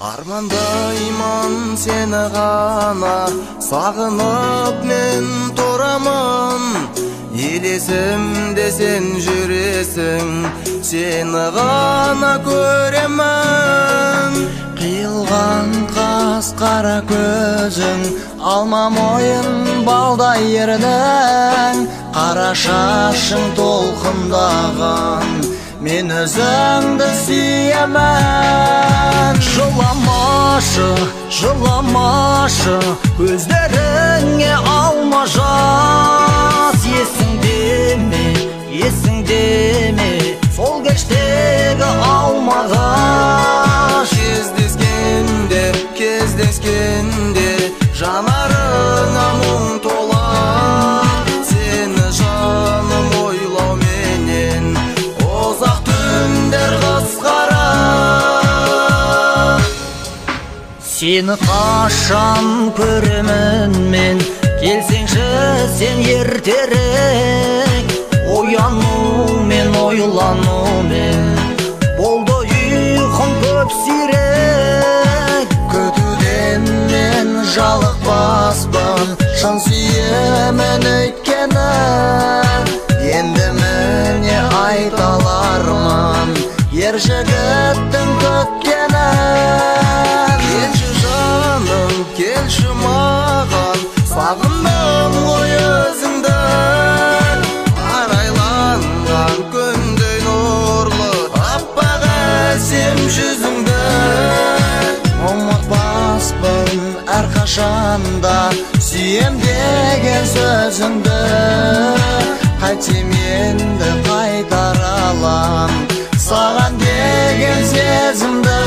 Армандаймын сені ғана, сағынып мен тұрамын. Елесімде сен жүресің, сені ғана көремін. Қиылған қас қара көзің, алма мойын балдай ердің. Қара шашың толқындаған, мен өзіңді сүйемін. Жыламашы, жыламашы, көздеріңе алма жас. Есіңде ме, есіңде ме, сол кештегі алмағаш. Кездескенде жанарыңа мұң тола. Сені жаным ойлау менен, ұзақ түндер қысқара. Сені қашан көремін мен, келсеңші сен ертерек. Ояну мен ойлану мен, болды ұйқым көп сирек. Көтуден мен жалықпаспын, шын сүйемін өйткені. Енді міне айталармын, ер жігіттің күткені. Келші жаным, келші маған, сағындым ғой өзіңді. Арайланған күндей нұрлы, аппақ әсем жүзіңді. Ұмытпаспын әрқашанда, сүйем деген сөзіңді. Қайтсем енді қайтара алам, саған деген сезімді.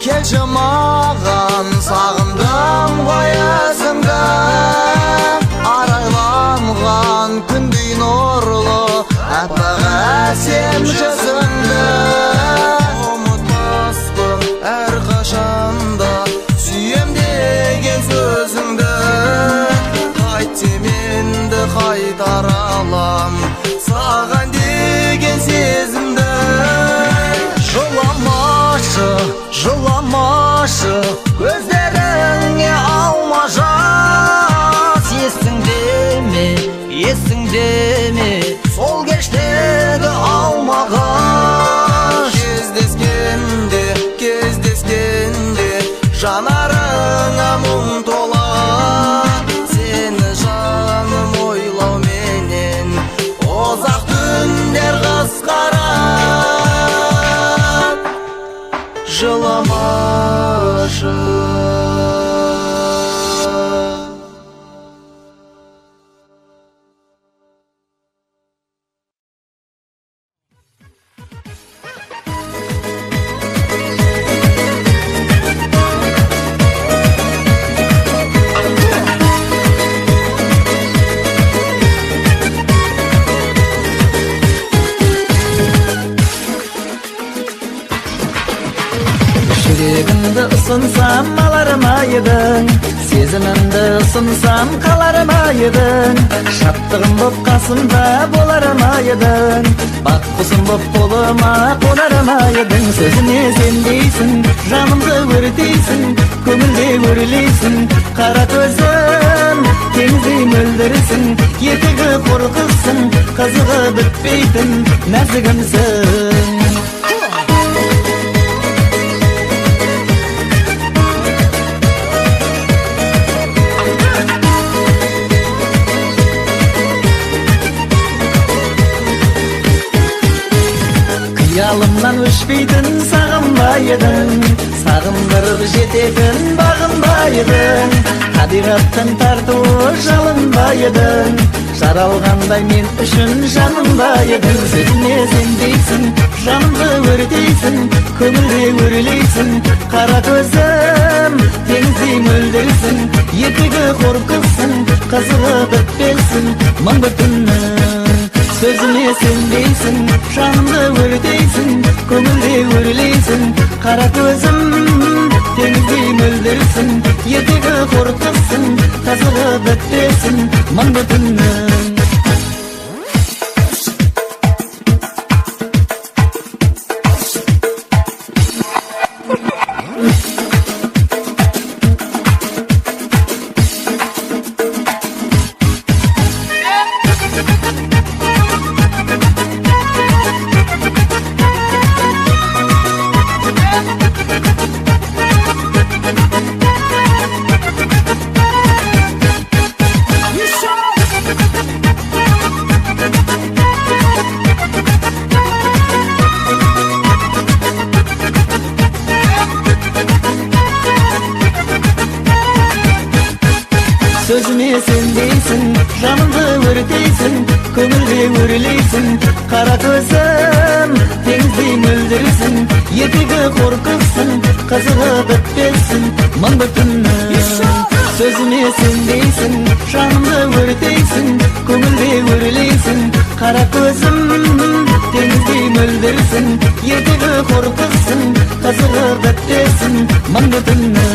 Келші маған, сағындым ғой өзіңді. Арайланған күндей нұрлы, аппақ әсем жүзіңді. Ұмытпаспын әрқашанда, сүйем деген сөзіңді. Қайтсем енді қайтара алам, саған деген сезімді. Жыламашы, жыламашы, көздеріңе алма жас. Есіңде ме, есіңде ме, сол кештегі алмағаш. Кездескенде, жанарыңа мұң тола. Сені жаным ойлау менен, ұзақ түндер қысқара. Жыламашы. Жүрегімді ұсынсам аларыма едің, сезімімді ұсынсам қаларыма едің. Шаттығым боп қасымда боларыма едің, бақ құсым боп қолыма қонарыма едің. Сөзіме сенбейсің, жанымды өртейсің, көңілде өрлейсің. Қара көзім теңіздей мөлдірсің, етегі қорқықсың, қызығы бітпейтін нәзігімсің. Қиялымнан өшпейтін сағынба едің, сағындырып жететін бағынба едің. Табиғаттың тартуы жалынба едің, жаралгандай мен үшін жанымда едің. Сөзіме сенбейсің, жанымды өртейсің, көңілде өрлейсің. Қара көзім теңіздей мөлдірсің, етегі қор қызсың, қызығы бітпессің мың бір түннің. Сөзіме сенбейсің, жанымды өртейсің, көңілде өрлейсің. Қара көзім теңіздей мөлдірсің, етегі қор қызсың, қызығы бітпессің мың бір түннің. Сөзіме сенбейсің, жанымды өртейсің, көңілде өрлейсің. Қара көзім теңіздей мөлдірсің, етегі қор қызсың, қызығы бітпессің мың бір түннің. Сөзіме сенбейсің, жанымды өртейсің, көңілде өрлейсің. Қара көзім теңіздей мөлдірсің, етегі қор қызсың, қызығы бітпессің мың бір түннің.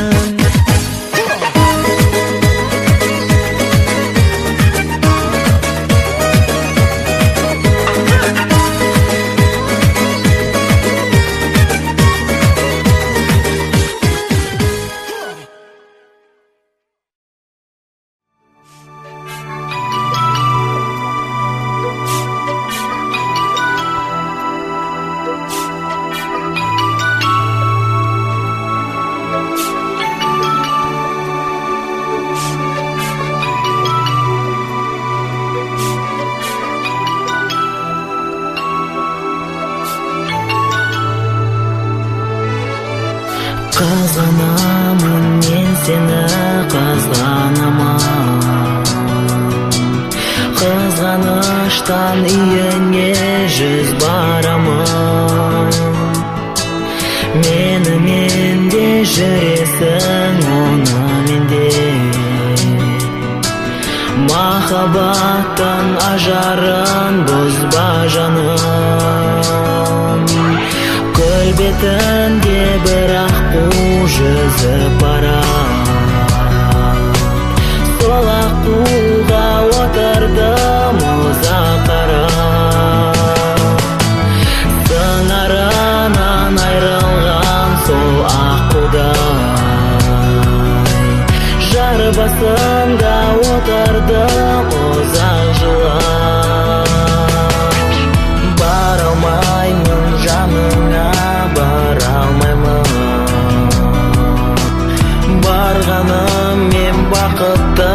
Қызғанамын мен сені, қызғанамын. Қызғаныштан үйіңе жүз барамын. Менімен де жүресің, онымен де. Махаббаттың ажарын бұзба жаным. Көл бетінде бірақ қу жүзіп барам. Сол аққуға отырдым ұзақ қарап. Сыңарынан айрылған сол аққудай, жар басында отырдым ұзақ жылап. Бара алмаймын жаныңа, бара алмаймын. Барғаным мен бақытты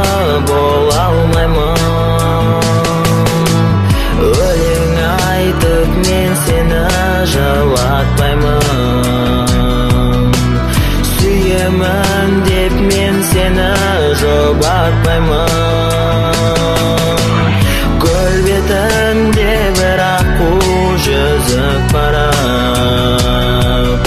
бола алмаймын. Өлең айтып мен сені жылатпаймын. Сүйемін деп мен сені жұбатпаймын. Көл бетінде бірақ қу жүзіп барам.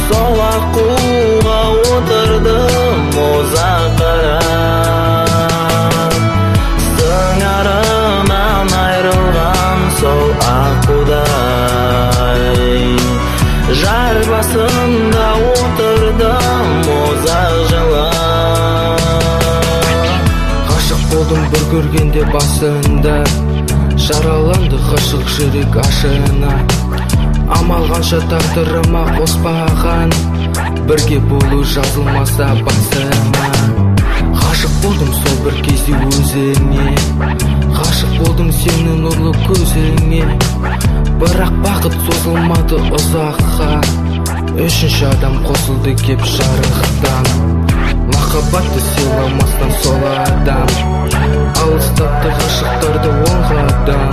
Сол аққуға отырдым ұзақ қарап. Сыңарынан айрылған сол аққудай, жар басында отырдым ұзақ жылап. Ғашық болдым бір көргенде басында, жараланды ғашық жүрек ашына. Амал қанша тағдырыма қоспаған, бірге болу жазылмаса басыма. Ғашық болдым сол бір кезде өзіңе, ғашық болдым сенің нұрлы көзіңе. Бірақ бақыт созылмады ұзаққа, үшінші адам қосылды кеп жарықтан. Махаббатты сыйламастан сол адам алыстатты ғашықтарды оңғадан.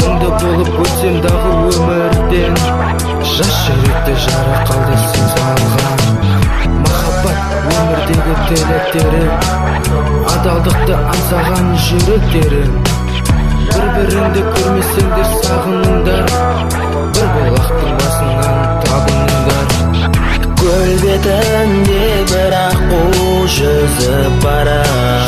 қасыңда болып өтсем дағы өмірден. Жас жүректе жара қалды сен салған. Махаббат өмірдегі тілектері, адалдықты аңсаған жүректері. Бір-біріңді көрмесеңдер сағыныңдар, бір болақтың басынан табыныңдар. Көл бетінде бірақ қу жүзіп барар.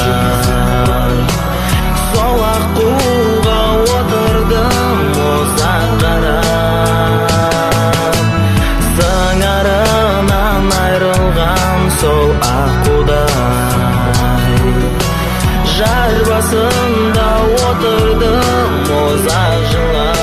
Сол аққуға отырдым ұзақ қарап. Сыңарынан айрылған сол аққудай. Жар басында отырдым ұзақ жылап.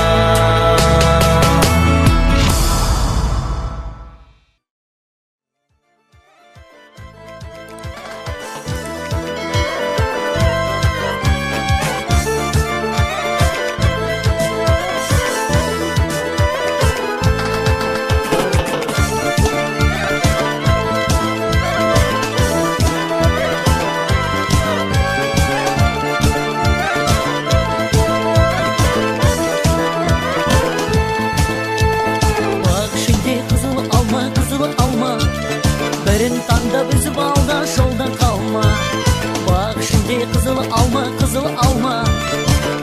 Бірін таңдап үзіп алда жолдан қалма. Бақ ішінде қызыл алма.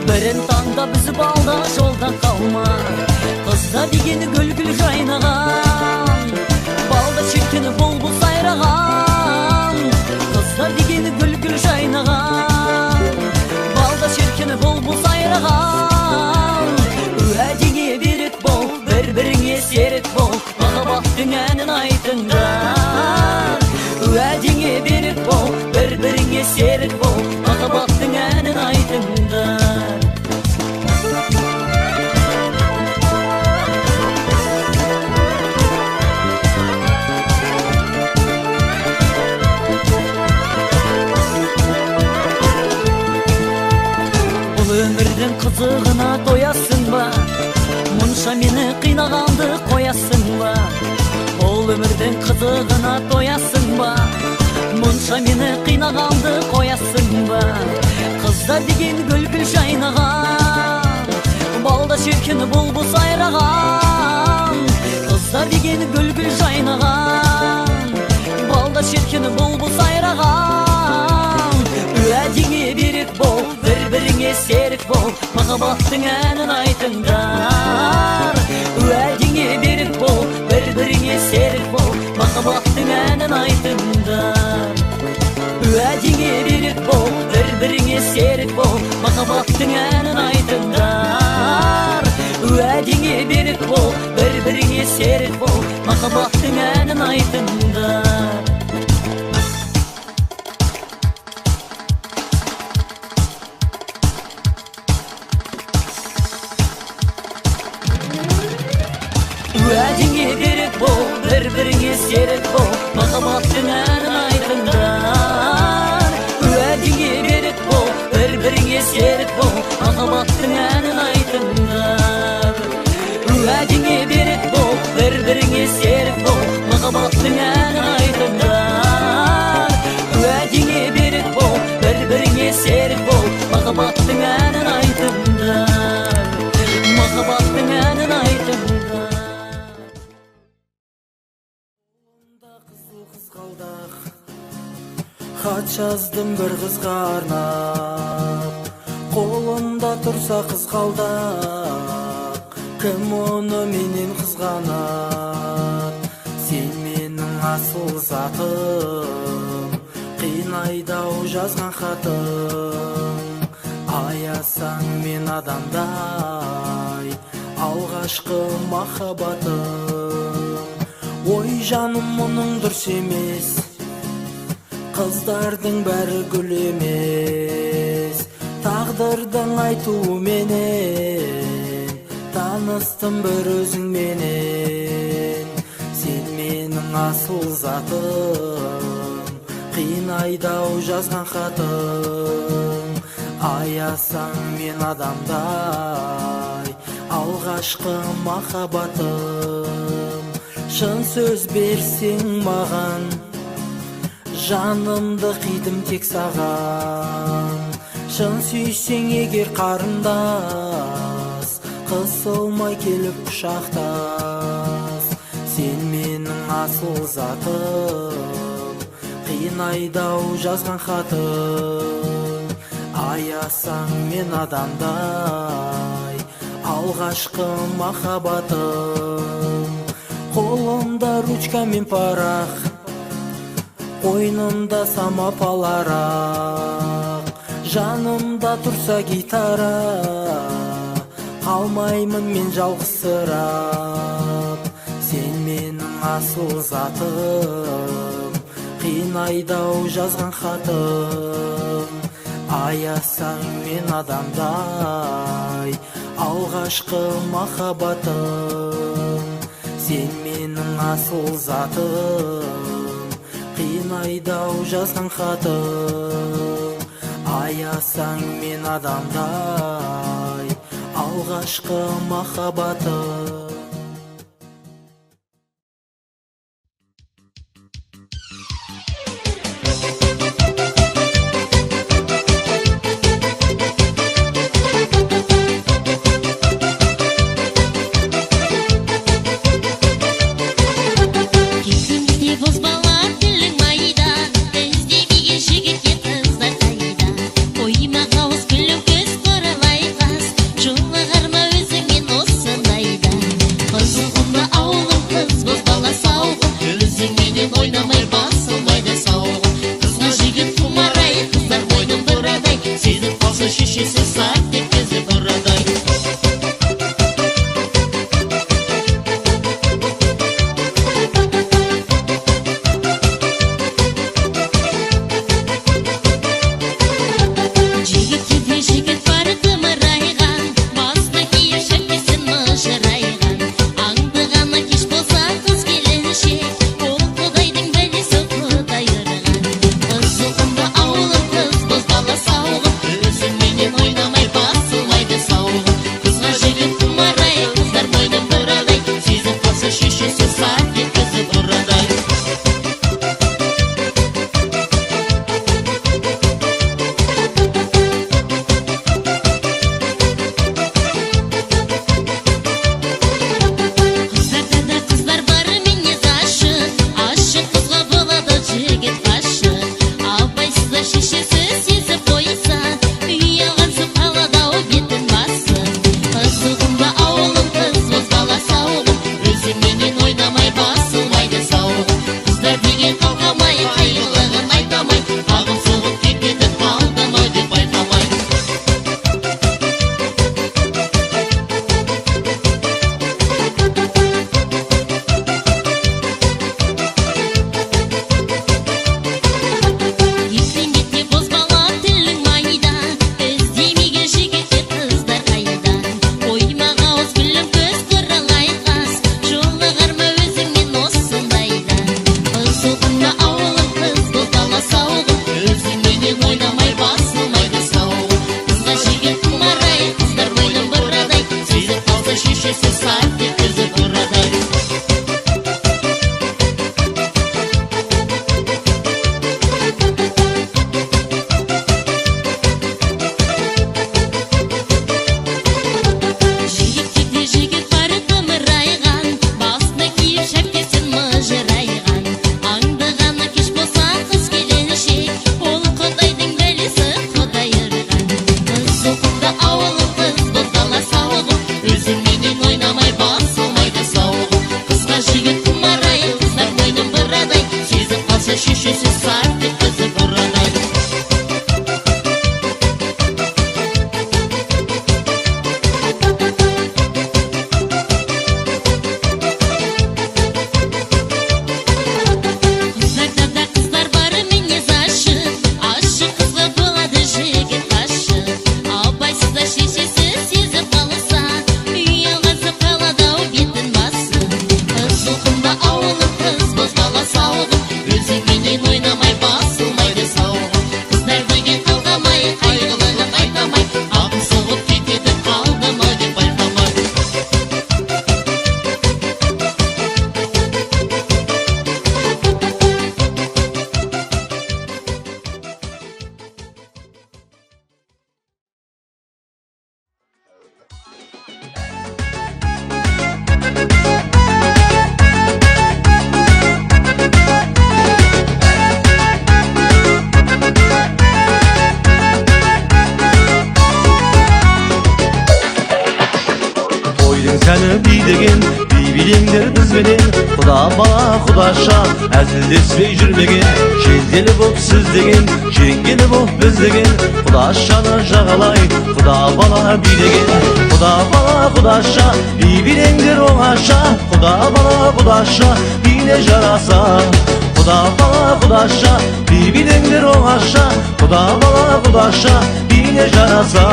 Бірін таңдап үзіп алда жолдан қалма. Қызда дегені гүл жайнаған, балда шіркені бұлбұл сайраған. Қызда дегені гүл жайнаған, балда шіркені бұлбұл сайраған. Уәдеңе берік бол, бір-біріңе серік бол, махаббаттың әнін айтыңдар. Уәдеңе берік бол, бір-біріңе серік бол, махаббаттың әнін айтыңдар. Бұл өмірдің қызығына тоясың ба? Мұнша мені қинағанды қоясың ба? Бұл өмірдің қызығына тоясың ба? Мұнша мені қинағанды қоясың ба? Қызда деген гүл жайнаған, балда шіркені бұлбұл сайраған. Қызда деген гүл жайнаған, балда шіркені бұлбұл сайраған. Уәдеңе берік бол, бір-біріңе серік бол, махаббаттың әнін айтыңдар. Уәдеңе берік бол, бір-біріңе серік бол, махаббаттың әнін айтыңдар. Уәдеңе берік бол, бір-біріңе серік бол, махаббаттың әнін айтыңдар. Уәдеңе берік бол, бір-біріңе серік бол, махаббаттың әнін айтыңдар. Уәдеңе берік бол, бір-біріңе серік бол, махаббаттың әнін айтыңдар. Уәдеңе берік бол, бір-біріңе серік бол, махаббаттың әнін айтыңдар. Уәдеңе берік бол, бір-біріңе серік бол, махаббаттың әнін айтыңдар. Уәдеңе берік бол, бір-біріңе серік бол, махаббаттың әнін айтыңдар. Махаббаттың әнін айтыңдар. Хат жаздым бір қызға арнап, қолымда тұрса қызғалдақ. Кім оны менен қызғанат? Сен менің асыл затым, қинайдау жазған хатым. Аясаң мен адамдай, алғашқы махаббатым. Ой жаным мұның дұрыс емес, қыздардың бәрі гүл емес. Тағдырдың айтуыменен таныстым бір өзіңменен. Сен менің асыл затым, қинайдау жазған хатым. Аясаң мен адамдай, алғашқы махаббатым. Шын сөз берсең маған, жанымды қидым тек саған. Шын сүйсең егер қарындас, Қысылмай келіп құшақтас, сен менің асыл затым. Қинайдау жазған хатым, аясаң мен адамдай, алғашқы махаббатым. Қолымда ручка мен парақ, қойнымда самопал арақ, жанымда тұрса гитара, қалмаймын мен жалғызсырап. Сен менің асыл затым, қинайдау жазған хатым, аясаң мен адамдай, алғашқы махаббатым. Сен менің асыл затым, қинайдау жазған хатым, аясаң мен адамдай, алғашқы махаббатым. Oynamayı деген бейбилеңдер бізбенен құда бала құдаша әзілдеспей жүрмеген жеңгелі боп сіз деген жеңгелі боп біз деген құдашаны жағалай құда бала билеген құда бала құдаша бейбилеңдер оңаша құда бала құдаша биле жараса құда бала құдаша бейбилеңдер оңаша құда бала құдаша биле жараса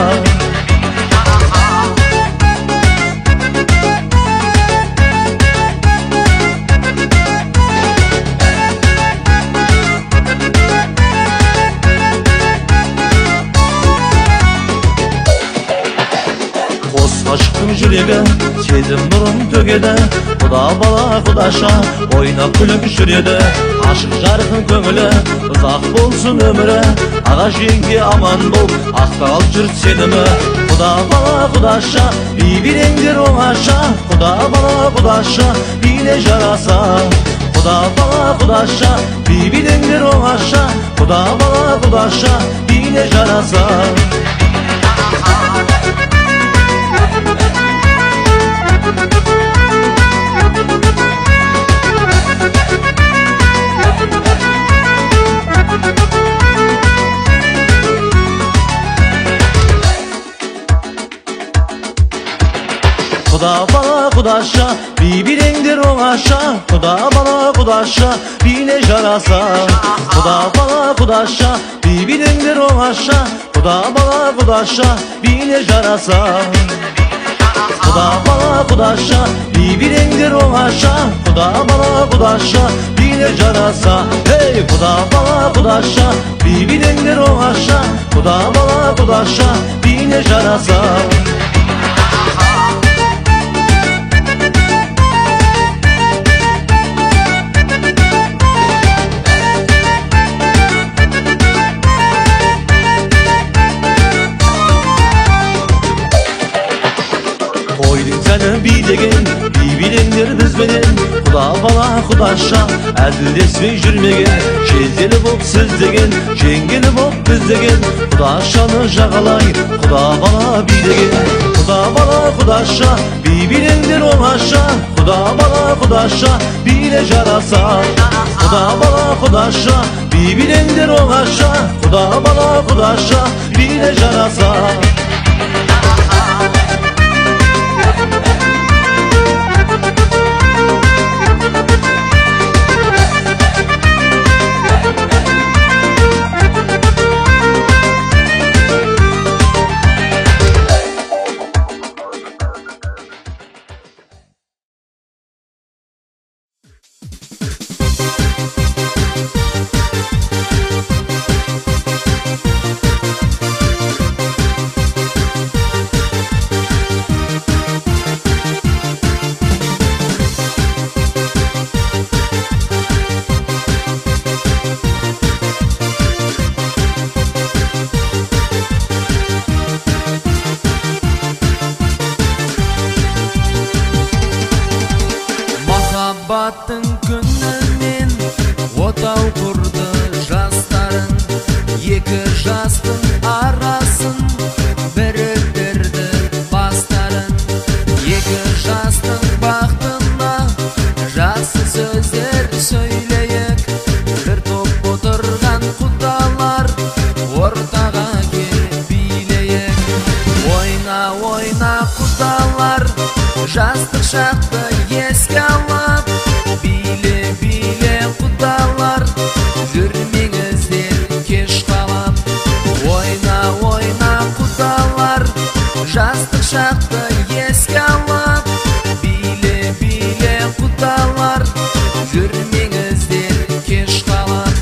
Aşkın жүрегі сезім нұрын төгеді құда бала құдаша ойнап күліп жүреді ашық жарқын көңілі ұзақ болсын өмірі аға жеңге аман бол ақталып жүр сенімі құда бала құдаша бейбилеңдер оңаша құда бала құдаша биле жараса құда бала құдаша бейбилеңдер оңаша құда бала құдаша биле жараса құда бала құдаша бейбилеңдер оңаша құда бала құдаша биле жараса құда бала құдаша бейбилеңдер оңаша құда бала құдаша биле жараса құда бала құдаша бейбилеңдер оңаша құда бала құдаша биле жараса ей құда бала құдаша бейбилеңдер оңаша құда бала құдаша биле жараса Oyдың сәні би деген бейбилеңдер бізбенен құда бала құдаша әзілдеспей жүрмеген жеңгелі боп сіз деген жеңгелі боп біз деген құдашаны жағалай құда бала би деген құда бала құдаша бейбилеңдер оңаша құда бала құдаша биле жараса құда бала құдаша бейбилеңдер оңаша құда бала құдаша биле жараса Махаббаттың күнінен отау құрды жастарын екі жастың арасын біріктірді бастарын екі жастың бақытына жақсы сөздер сөйлейік бір топ отырған құдалар ортаға келіп билейік ойна ойна құдалар жастық шақты еске алып биле биле құдалар жүрмеңіздер кеш қалып ойна ойна құдалар жастық шақты еске алып биле биле құдалар жүрмеңіздер кеш қалып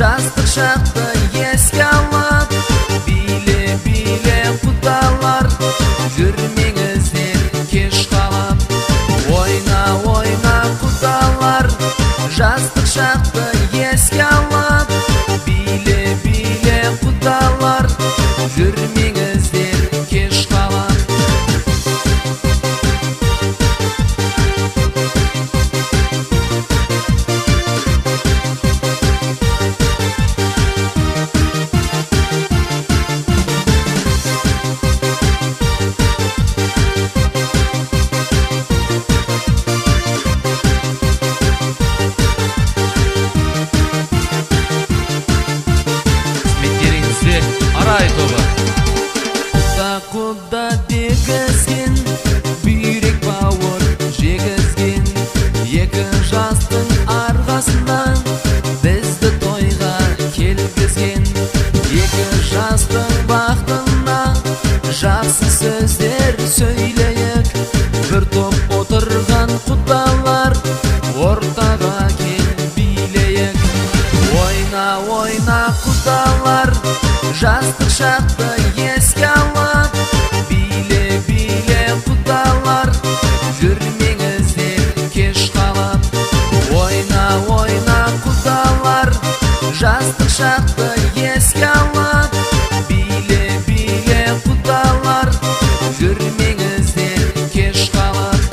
Жастық шақты еске алып, биле құдалар, жүрмеңіздер кеш қалып. Ойна құдалар, жастық шақты еске алып, биле құдалар, жүрмеңіздер кеш қалып. Арай тобы Құда дегізген, бүйрек бауыр жегізген, екі жастың арғасынан бізді тойға келгізген. Екі жастың бақытына жақсы сөздер сөйлейік, бір топ отырған құдалар ортаға кел билейік. Ойна құдалар, жастық шақты еске алып, биле құдалар, жүрмеңіздер кеш қалып. Ойна құдалар, жастық шақты еске алып, биле құдалар, жүрмеңіздер кеш қалып.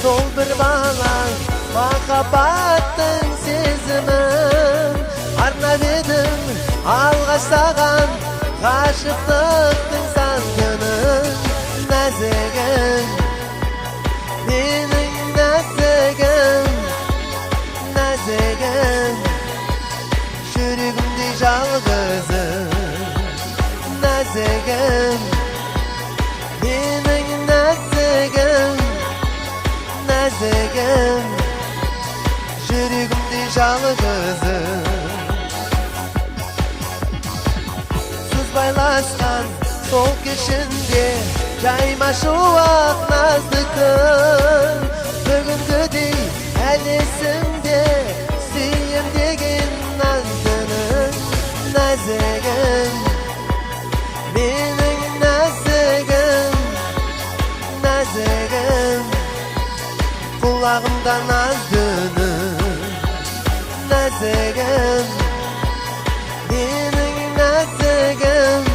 Сол бір бала махаббаттың сезімін арнап едім алғаш саған ғашықтықтың сандынын нәзігім менің нәзігім нәзігім жүрегімде жалғызым нәзігім менің нәзігім нәзігім жүрегімде жалғызым сөз байласқан сол кешінде жайма шуақ назды күн бүгінгідей әлі есімде сүйем деген нәздінің нәзігім менің нәзігім нәзігім құлағымда наздының нәзігім менің нәзігім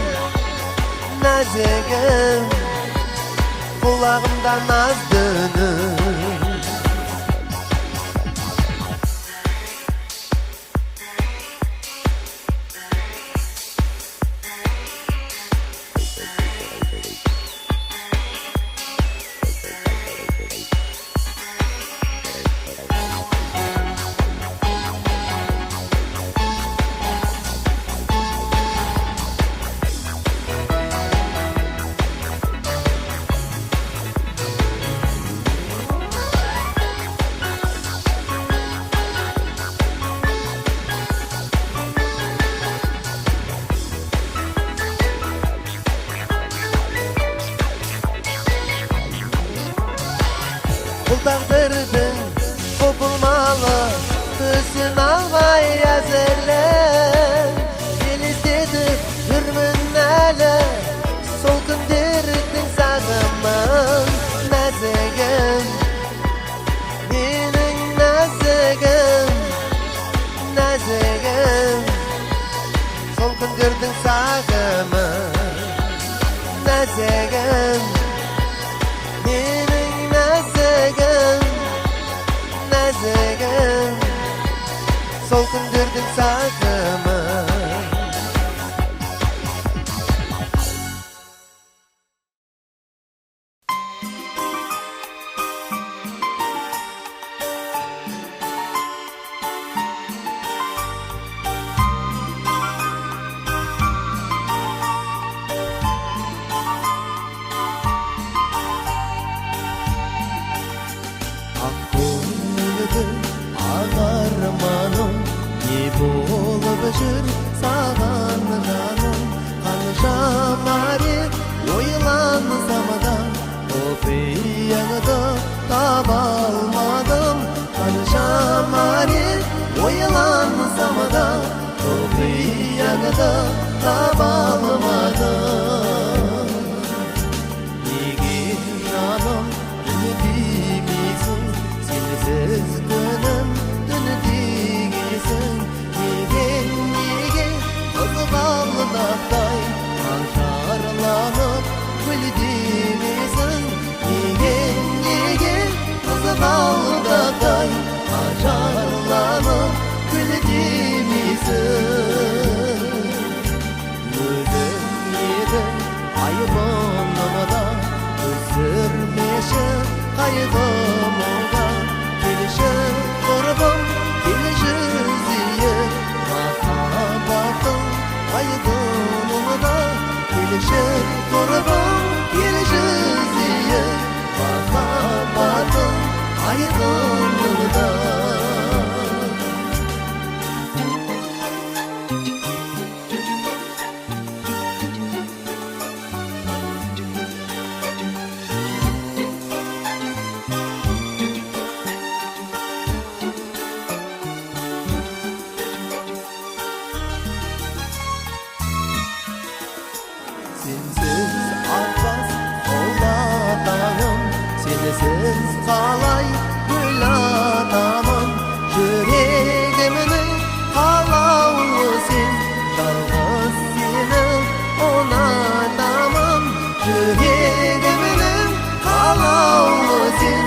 нәзігім құлағымда наздының Бұл тағдырдың құбылмалы түсін алмай әзірлен елестетіп жүрмін әлі сол күндердің сағымын нәзігім менің нәзігім нәзігім сол күндердің сағымын нәзігім менің нәзігім нәзігім сол күндердің сағымын ағарманым не болып жүр саған жаным қаншама рет ойлансам да құпияңды таба алмадым қаншама рет ойлансам да құпияңды таба алмадым неге жаным үмітеймейсің сенсіз күнім түні тегесің неге қызғалдақтай ажарланып гүлдемесің неге қызғалдақтай ажарланып гүлдемесің өзің едің айбынымда өсірмеші қайғымда келші құрбым кел жүзейік махаббаттың айдынында келші құрбым кел жүзейік махаббаттың айдынында Sensiz artmaz oğlatanım Sensiz қалай gül atamam Yüreğiminin қалауы sen Жалғыз seni ұнатамын Yüreğiminin қалауы sen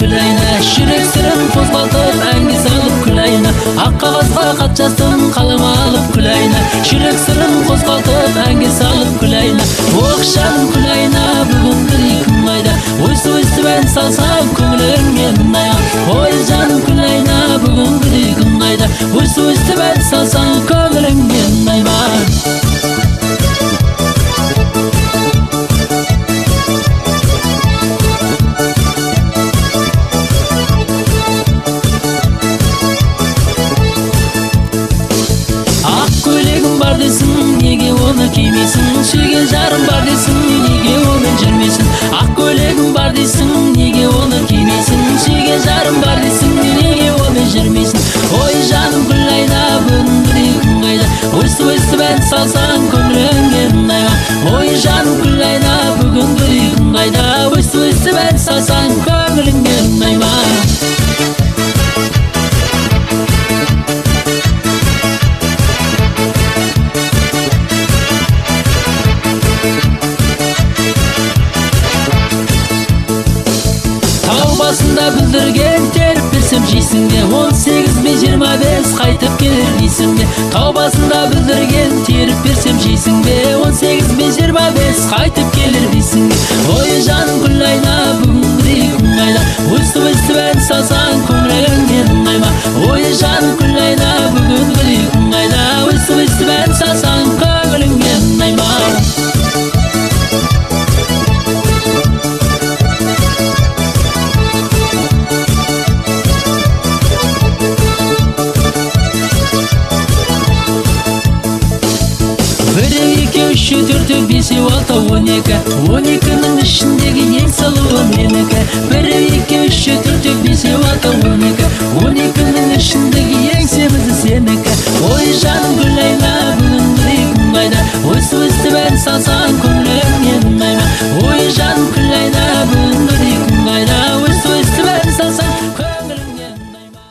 külayna Şürek sırın kozgaltıp Engi salıp külayna Ak kağızga kat жаздым Kalama alıp külayna Şürek sırın kozgaltıp Engi salıp külayna Okşan külayna Bugün gri kımlayda Oysu ben salsam Kömülüm yenaya Oy canım külayna Bugün gri kımlayda Oysu ben salsam Kömülüm yenaya Nege onu kiymesin Suygen jarım bar desin Nege onu jermesin Ak köylегim бар desin Nege onu kiymesin Suygen jarım bar desin Nege onu jermesin Oy canım Gülayna Bugün gri kungayda Oysu ben salsam Kömülüm yenaya Oy canım Gülayna Bugün gri kungayda Oysu ben salsam Kömülüm yenaya Basında bildirgen terip bersem jeysinge 18-25 qaytып kelir deysinge Tau basında bildirgen terip bersem jeysinge 18-25 qaytып kelir deysinge Oy canım Gülayna Bugün gri kungayda Oysu ben salsam Kömülüm yenayma Oy canım Gülayna Bugün gri kungayda Oysu ben salsam Kömülüm yenayma Üçü, dörtü, beşi, altı, 12 12'nin içindeki en salığı meneke Biri, iki, üçü, dörtü, beşi, altı, 12 12'nin içindeki en semizi seneke Oy canım Gülayna Bugün gri kungayda Oysu ben salsam Kömülüm yenayma Oy canım Gülayna Bugün gri kungayda Oysu ben salsam Kömülüm yenayma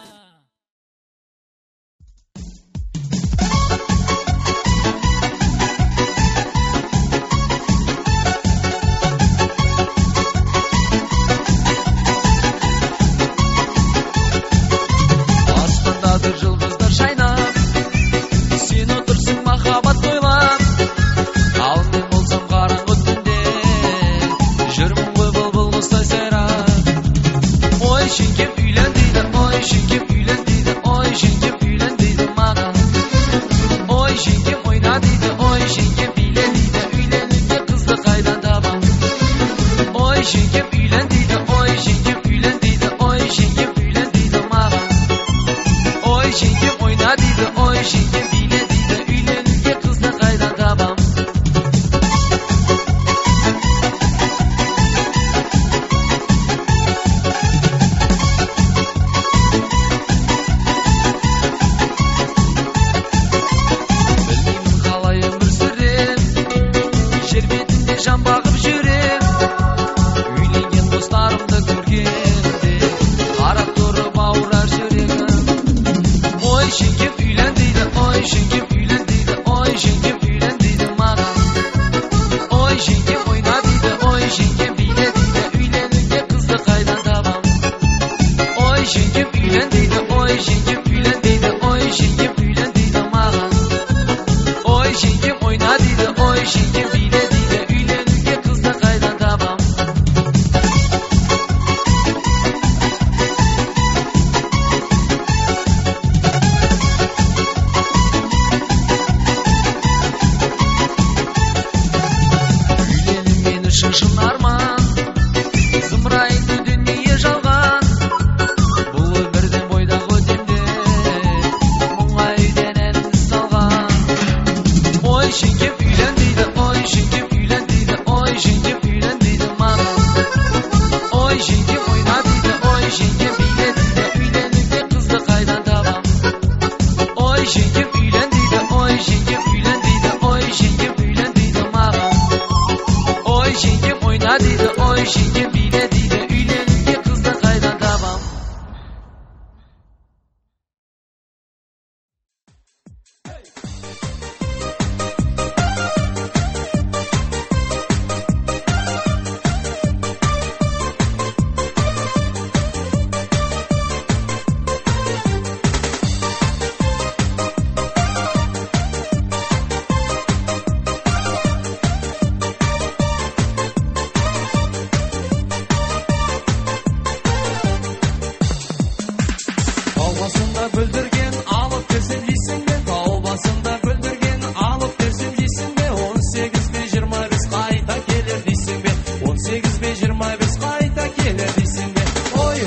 25 қайта келер дейсің бе? 18 бе 25 қайта келер дейсің бе? Ой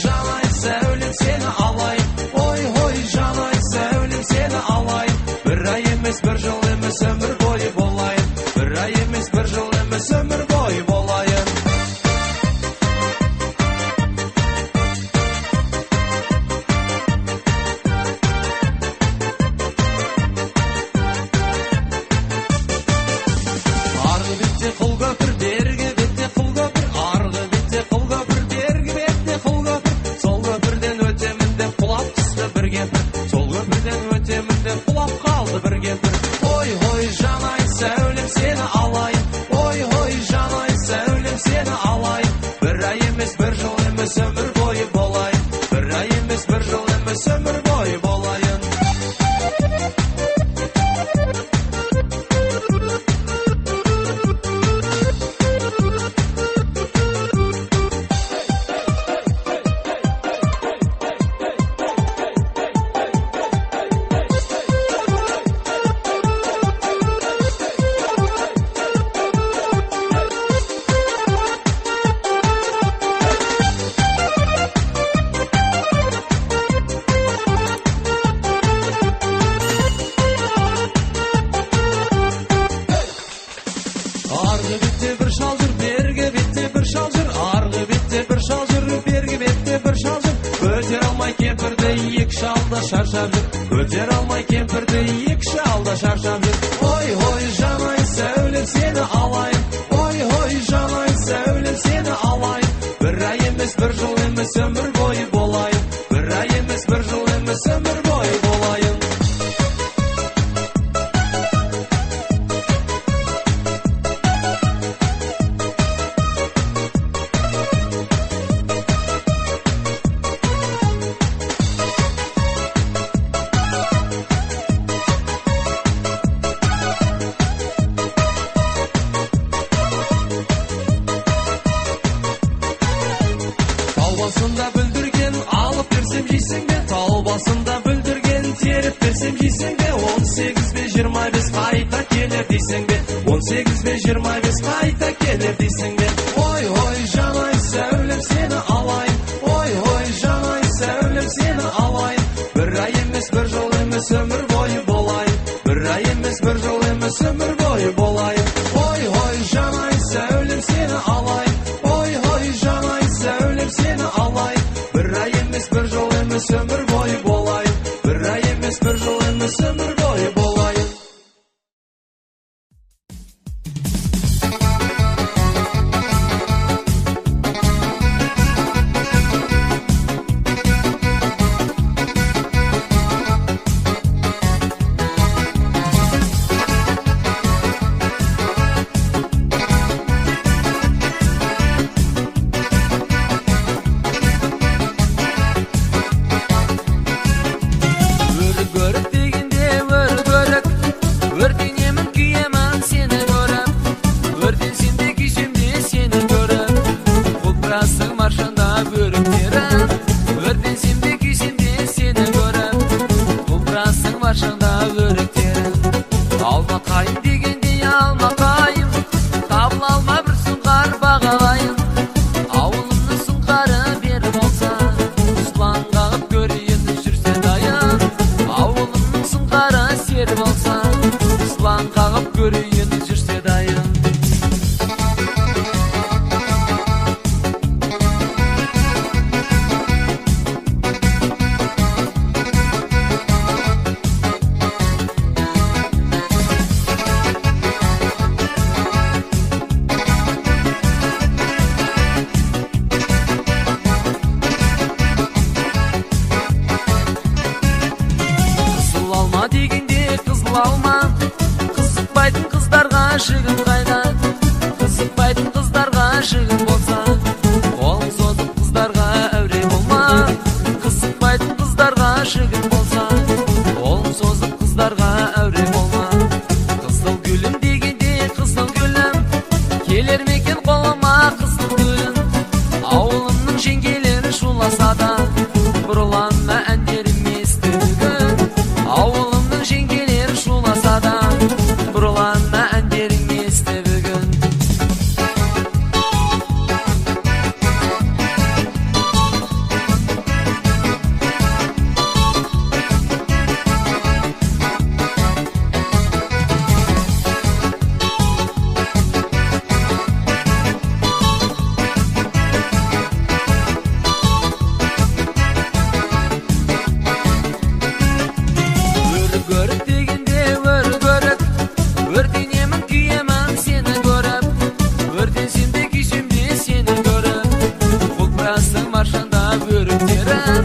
жанай сәулем сені алайын, ой жанай сәулем сені алайын. Бір ай емес бір жыл емес өмір бойы болайын, бір ай емес бір жыл емес өмір бойы болайын. Арғы бетте қыл көпір, бергі бетте қыл көпір, арғы бетте қыл көпір, бергі бетте қыл көпір. Сол көпірден өтемін деп құлап түсті бір кемпір, сол көпірден өтемін деп құлап қалды бір кемпір. Ой жанай сәулем сені алайын, ой жанай сәулем сені алайын. Бір ай емес бір жыл емес өмір бойы болайын, бір ай емес бір жыл емес өмір бойы болайын. Арғы бетте бір шал жүр, бергі бетте бір шал жүр, арғы бетте бір шал жүр, бергі бетте бір шал жүр. Көтер алмай кемпірді екі шалда шаршап жүр, көтер алмай кемпірді екі шалда шаршап жүр. Ой жанай сәулем сені алайын, ой жанай сәулем сені алайын. Бір ай емес бір жыл емес өмір бойы болайын, бір ай емес бір жыл емес өмір бойы болайын. Тау басында бүлдірген алып берсем жейсің бе? Тау басында бүлдірген теріп берсем жейсің бе? 18 бе 25 қайта келер дейсің бе? 18 бе 25 қайта келер дейсің бе? Ой жанай сәулем сені алайын, ой жанай сәулем сені алайын. Бір ай емес бір жыл емес өмір бойы болайын, бір ай емес бір жыл емес өмір бойы болайын. Ой жанай сәулем сені алайын, ой жанай сәулем сені алайын. Бір ай емес бір жыл емес өмір бойы болайын, бір ай емес бір жыл емес өмір бойы болайын. Өрік дегенде өрік, өртенемін күйемін сені көріп, өртенсем де күйсем де сені көріп. Құлпырасың маршанда өріктерім, өртенсем де күйсем де сені көріп, құлпырасың маршанда өріктерім. Алматайым дегенде алматайым, табыла алма бір сұңқар бағалайын. Ауылымның сұңқары бері болса, ұслан қағып көрейін жүрсе дайын. Ауылымның сұңқары сері болса, ұслан қағып көрейін жүрсе дайын. Қызыл алма дегенде қызыл алма, қызықпайтын қыздарға жігін қайда? Қызықпайтын қыздарға жігін болса, қолың созып қыздарға әуре болма. Қызықпайтын қыздарға жігін болса, қолың созып қыздарға әуре болма. Қызыл гүлім дегенде қызыл гүлім, келер мекен қолыма қызыл гүлім. Ауылымның жеңгелері шуласа да, бұрыланма әндерім есті бүгін. Ауылымның жеңгелері шуласа да, бұрыланма әндерім есті бүгін. сайын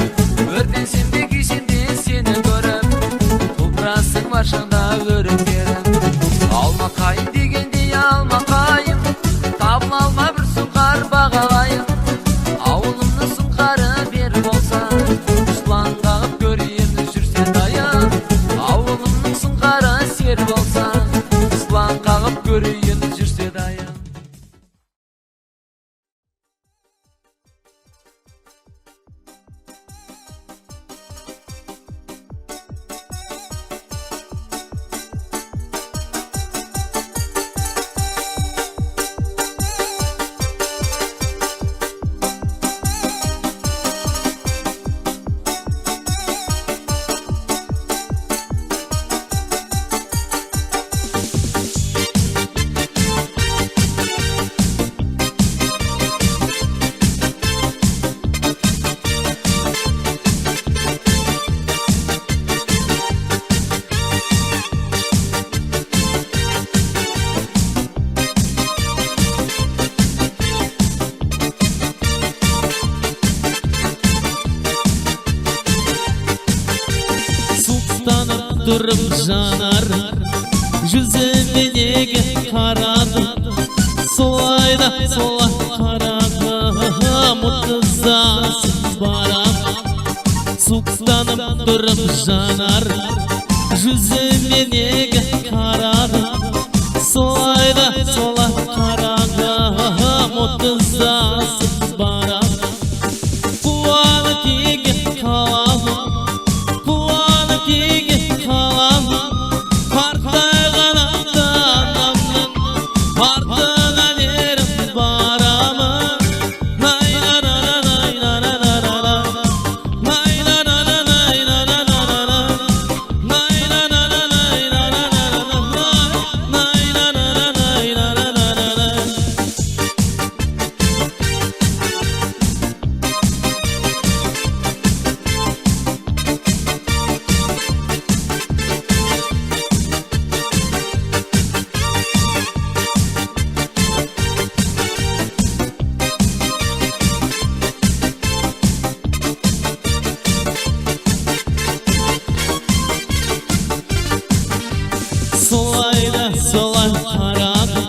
өртенсем де күйсем де сені көріп топырасың башыңда өріңдерім алмақайын дегенде алмақайын табыла алма бір сұңқар бағалайын ауылымның сұңқары бер болса ұслан қағып көрейін жүрсе дайын ауылымның сұңқары сер болса ұслан қағып көрейін жүрсе дайын. Durup janar yüzüme nege karadım solayda sola karadım mutsuz baram suktanıp durup janar yüzüme nege karadım solayda sola karadım mutsuz baram kuanı tege kalamam kuanı tege kalam partay kanattan partana nerim baramı nay na na nay na na na nay na na nay na na na nay na na nay na na nay na na nay na na. Solayda solay karadım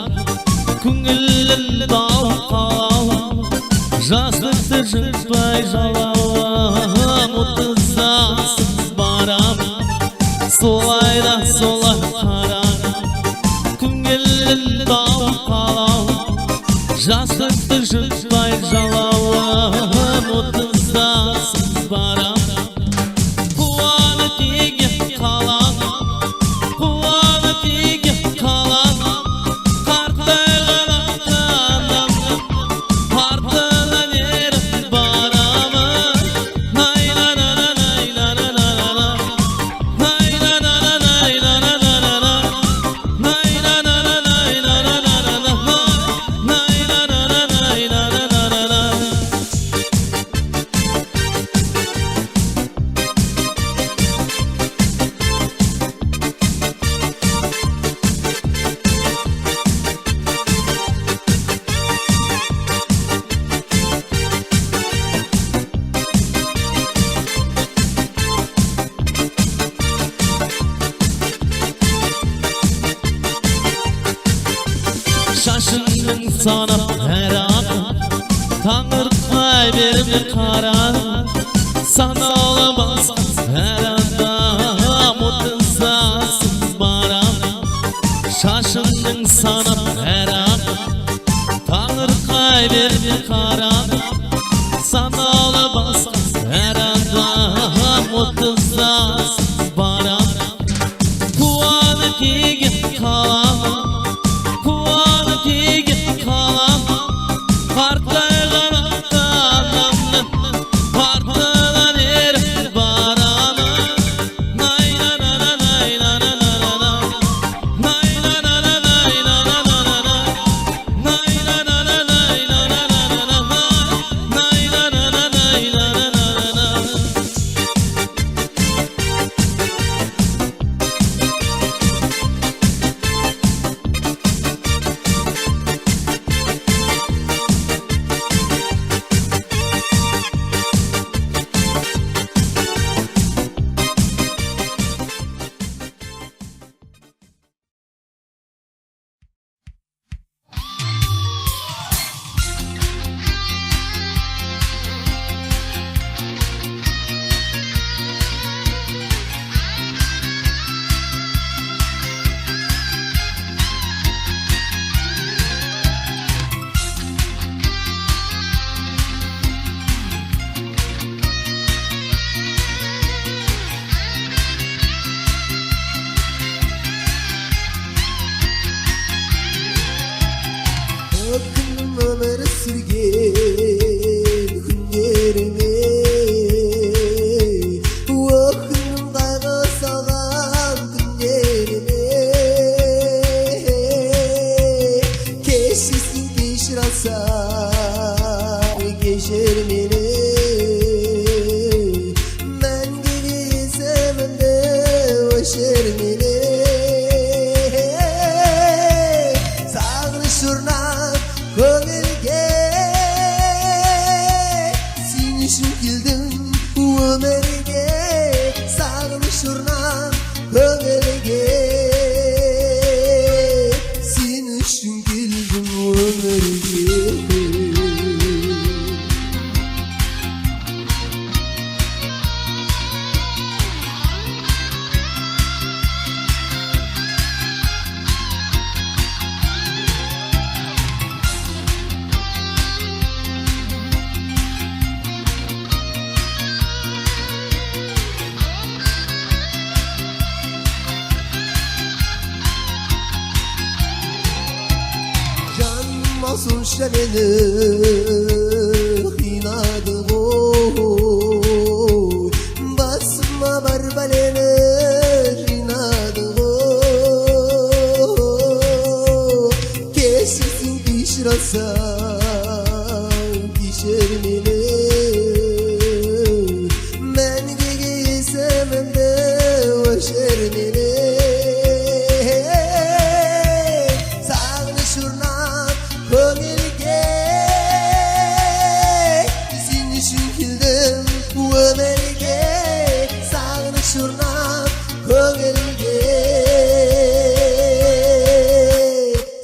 Күңілін дау қалалым Жастықты жықпай жалалым Отызасыз барам Solayda solay karadım Күңілін дау қалалым Жастықты жықпай жалалым Отызасыз барам Қуаны теге қалам Kuanı tege kalam Kartay kanattan Partana nerim baramı Nay na na nay na na na nay na na nay na na na nay na na nay na na na nay na na nay na na na. Şaşırdım sana her an Tanrıkay benim karan Sana olamaz her anda Mutsuzasız baram Şaşırdım sana her an Tanrıkay benim karan Sana olamaz her anda Mutsuzasız baram Kuanı tege kalam Kuanı tege kalam Partay kanattan Partana nerim baramı Nay na na nay na na na nay na na nay na na na nay na na nay na na na ömür sürgen günlerime Vakın kaygı salgan günlerime Keşkesin geçir alsam geçer meni Men giysem de hoşer meni Sağlışırnak köngülge Sen üçün kildim ömürge Sağlışırnak köngülge Sen üçün kildim ömürge Sonşa beni kıynadı oy Basma barbaleni kıynadı oy Keşkesin pişir alsam pişer meni Men giysem de hoşer meni Sağlışırnak köngülge Sen üçün kildim ömürge Sağlışırnak köngülge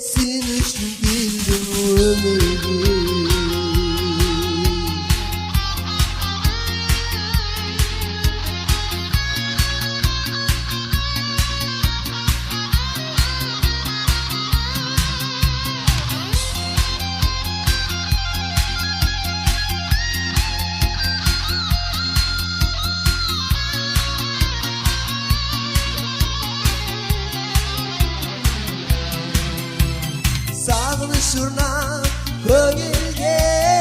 Sen üçün kildim ömürge Sağlışırnak köngülge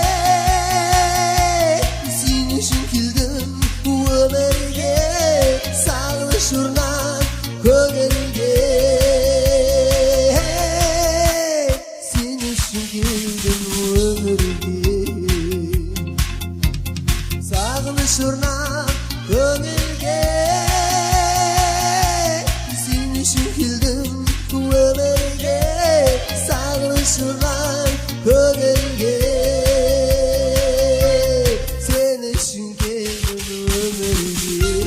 Sen üçün kildim ömürge Sağlışırnak köngülge Sen üçün kildim ömürge Sağlışırnak köngülge Sen üçün kildim ömürge Sağlışırnak köngülge Sen üçün kildim ömürge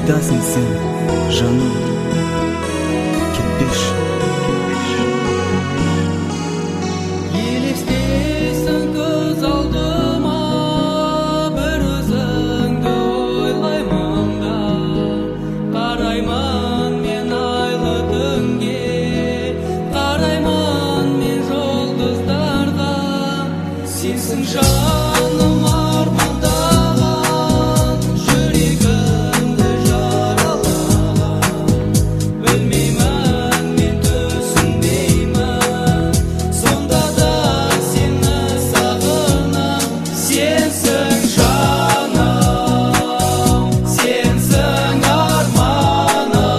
қайдасың сен, жаным, кетпеші. Елестейсің көз алдыма, бір өзіңді ойлаймын да, қараймын мен айлы түнге, қараймын мен жұлдыздарға. Сенсің жаным армандаған, жүрегімді жаралаған. Білмеймін мен түсінбеймін, сонда да сені сағынам. Сенсің жаным, сенсің арманым,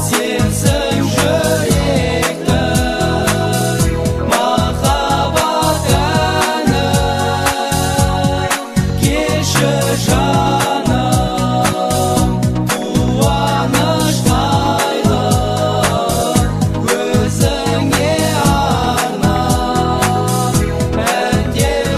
сенсің жүректің махаббат әні. Келші жаным, қуаныш қайғы, өзіңе арнап әндер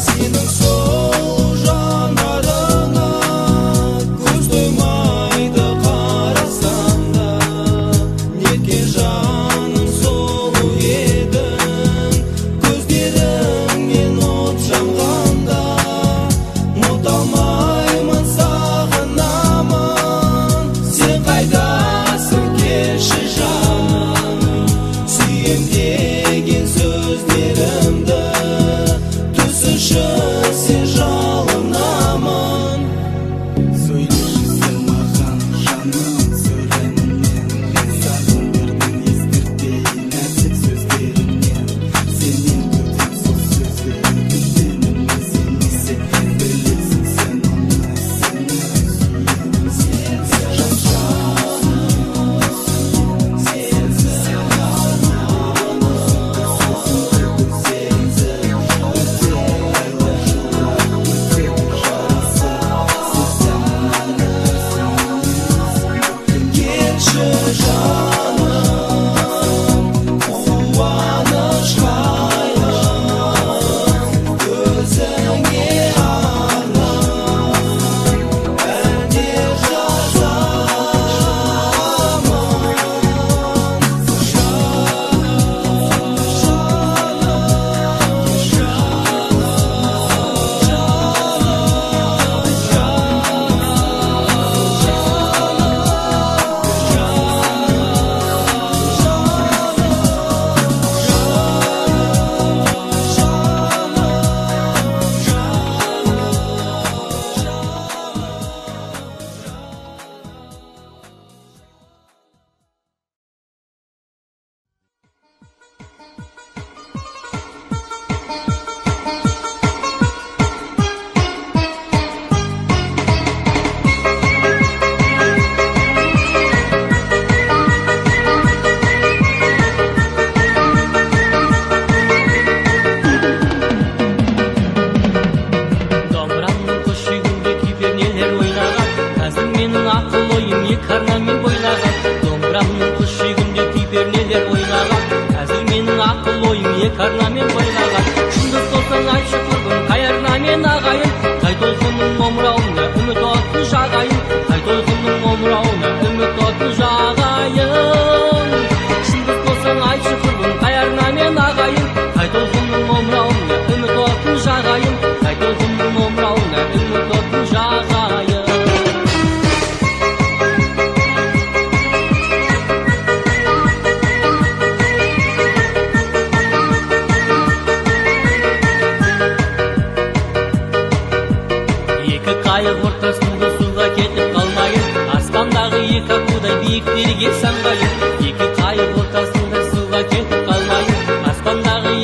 сенің сол жанарыңа көз тоймайды қарасам да. Неткен жаным сұлу едің, көздеріңнен от жанғанда. Ұмыталмаймын, сағынамын, сен қайдасың, келші жаным. Сүйем деген сөздерімді түсінші, сен жалынамын. Сөйлеші сен маған, жаным, сөйлемін мен. Сағындырдың есті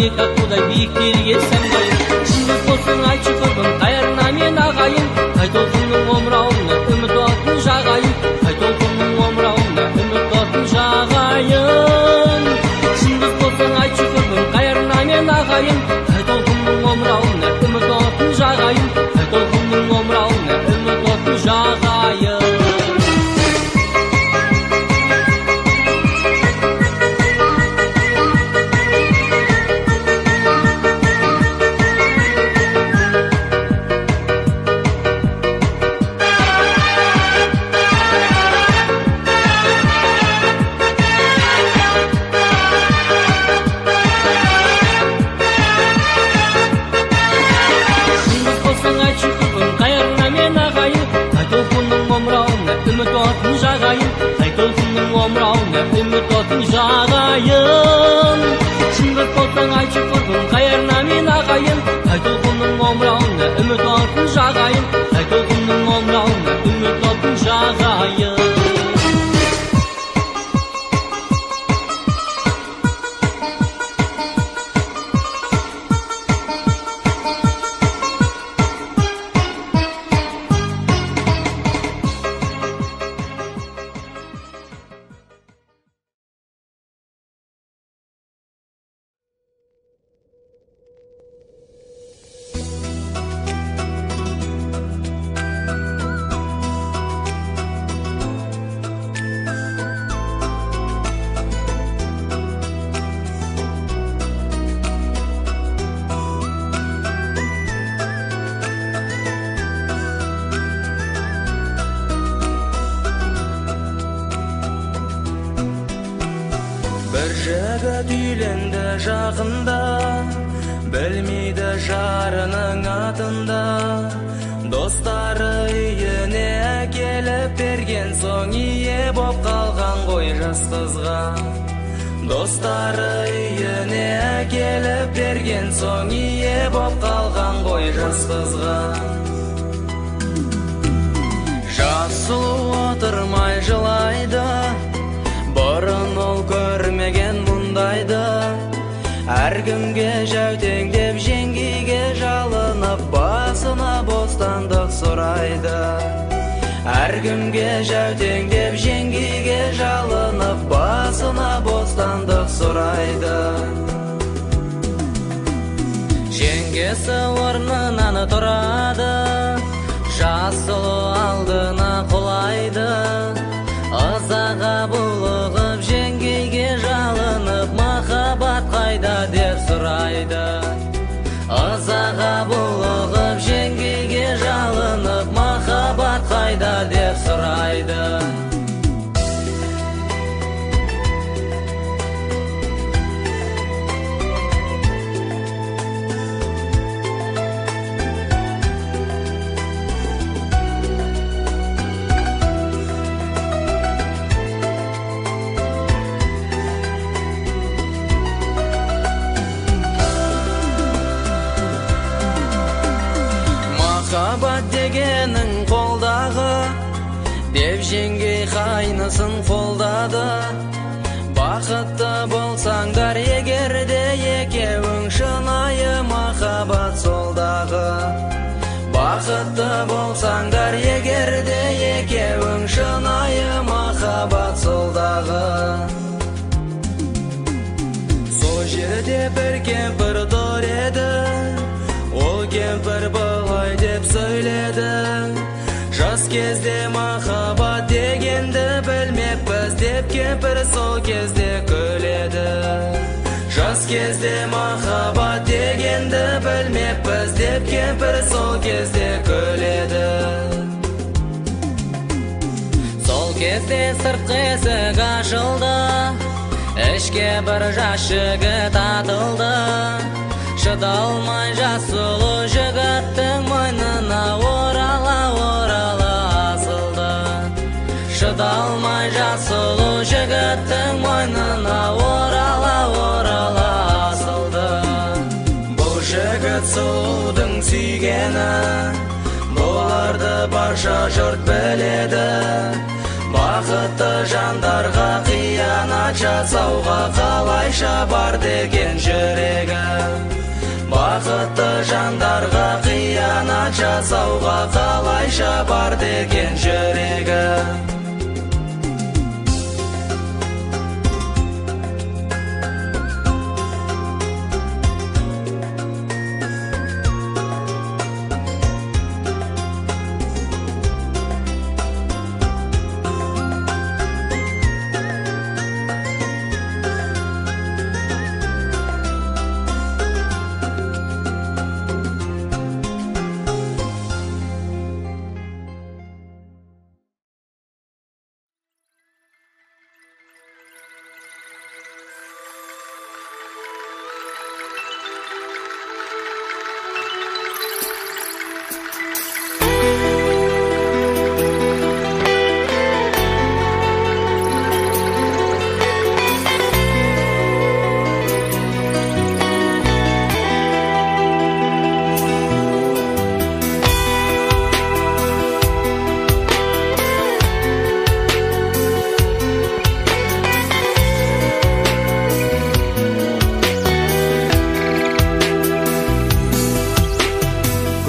екі аққудай биіктерге самғайын. Шындық болсаң айтшы құрбым, қайырына мен ағайын. Қай толқынның омырауына үміт отын жағайын. Қай толқынның омырауына үміт отын жағайын. Шындық болсаң айтшы құрбым, қайырына мен ағайын. Қай толқынның омырауына үміт отын жағайын. Қай толқынның омырауына үміт отын жағайын. Үміт отын жағайын. Шындық болсаң айтшы құрбым, қайырына мен ағайын. Қай толқынның омырауына үміт отын жағайын. Қай толқынның омырауына үміт отын жағайын. Бір жігіт үйленді жақында, білмейді жарының атында. Достары үйіне келіп берген соң ие боп қалған ғой жас қызға. Достары үйіне келіп берген соң ие боп қалған ғой жас қызға. Жас сұлу отырмай жылайды, бұрын ол көрмеген мұндайды. Әркімге жәутеңдеп жеңгейге жалынып, басына бостандық сұрайды. Әркімге жәутеңдеп жеңгейге жалынып, басына бостандық сұрайды. Жеңгесі орнынан тұрады, жас сұлу алдына құлайды. Ызаға булығып жеңгейге жалынып, махаббат қайда деп сұрайды. Ызаға булығып жеңгейге жалынып, махаббат қайда деп сұрайды. Махаббат дегенің қолдағы, деп жеңгей қайнысын қолдады. Бақытты болсаңдар егерде, екеуің шынайы махаббат солдағы. Бақытты болсаңдар егерде, екеуің шынайы махаббат солдағы. Сол жерде бір кемпір тұр еді, ол кемпір былай деп сөйледі. Жас кезде махаббат дегенді білмеппіз деп кемпір сол кезде күледі. Жас кезде махаббат дегенді білмеппіз деп кемпір сол кезде күледі. Сол кезде сыртқы есік ашылды, ішке бір жас жігіт атылды. Шыдалмай жас сұлу жігіттің мойнына орала асылды. Шыдалмай жас сұлу жігіттің мойнына орала асылды. Бұл жігіт сұлудың сүйгені, бұларды барша жұрт біледі. бақытты жандарға қиянат жасауға қалайша бар деген жүрегі. Бақытты жандарға қиянат жасауға қалайша бар деген жүрегі.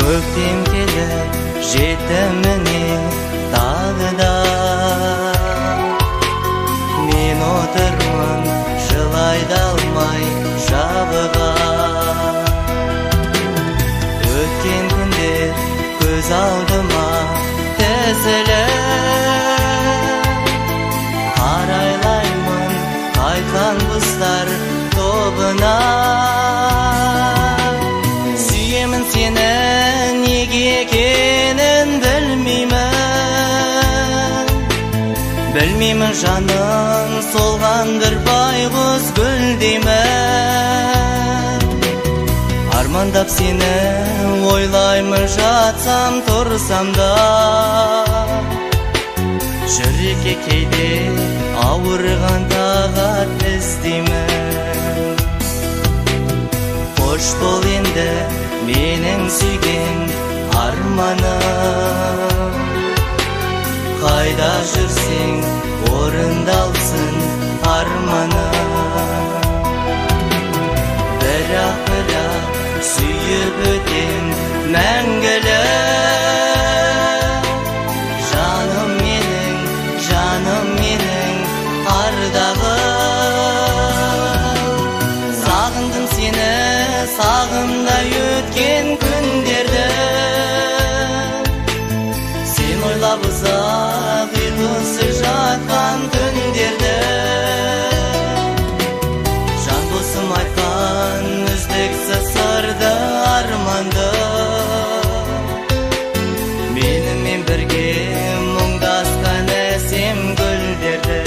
Көктем келіп жетті міне тағы да, мен отырмын жылай да алмай жабыға. Өткен күндер көз алдыма тізіліп, арайлаймын қайтқан құстар тобына. Сүйемін сені неге екенін білмеймін, жаным солған бір байғұс гүл деймін. Армандап сені ойлаймын жатсам тұрсам да, жүрекке кейде ауырған тағат іздеймін. Қош бол енді менің сүйген арманым, қайда жүрсең орындалсын арманым. Бірақ сүйіп өтем мәңгілік, жаным менің ардағым. Сағындым сені, сағымдай өткен күндерді, сен ойлап ұзақ ұйқысыз жатқан түндерді. Жан досым айтқан үздіксіз сырды арманды, менімен бірге мұңдасқан әсем гүлдерді.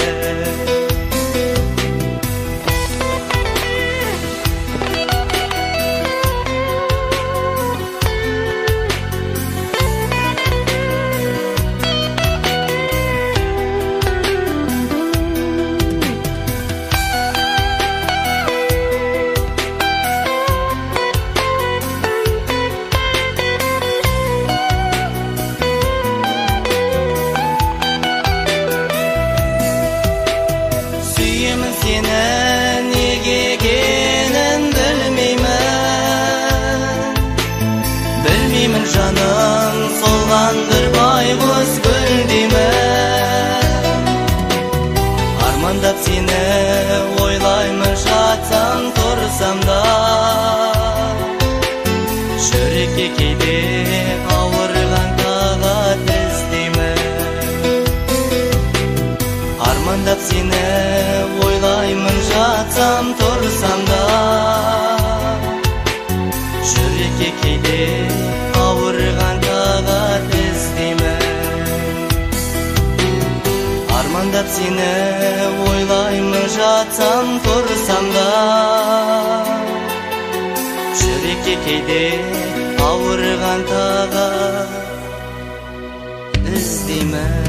Білмеймін, жаным солған бір байғұс гүл деймін. Армандап сені ойлаймын жатсам тұрсам да, жүрекке кейде ауырған тағат іздеймін. Армандап сені ойлаймын жатсам тұрсам да, жүрекке кейде ауырған тағат іздеймін. Армандап сені ойлаймын жатсам тұрсам да, жүрекке кейде ауырған тағат іздеймін.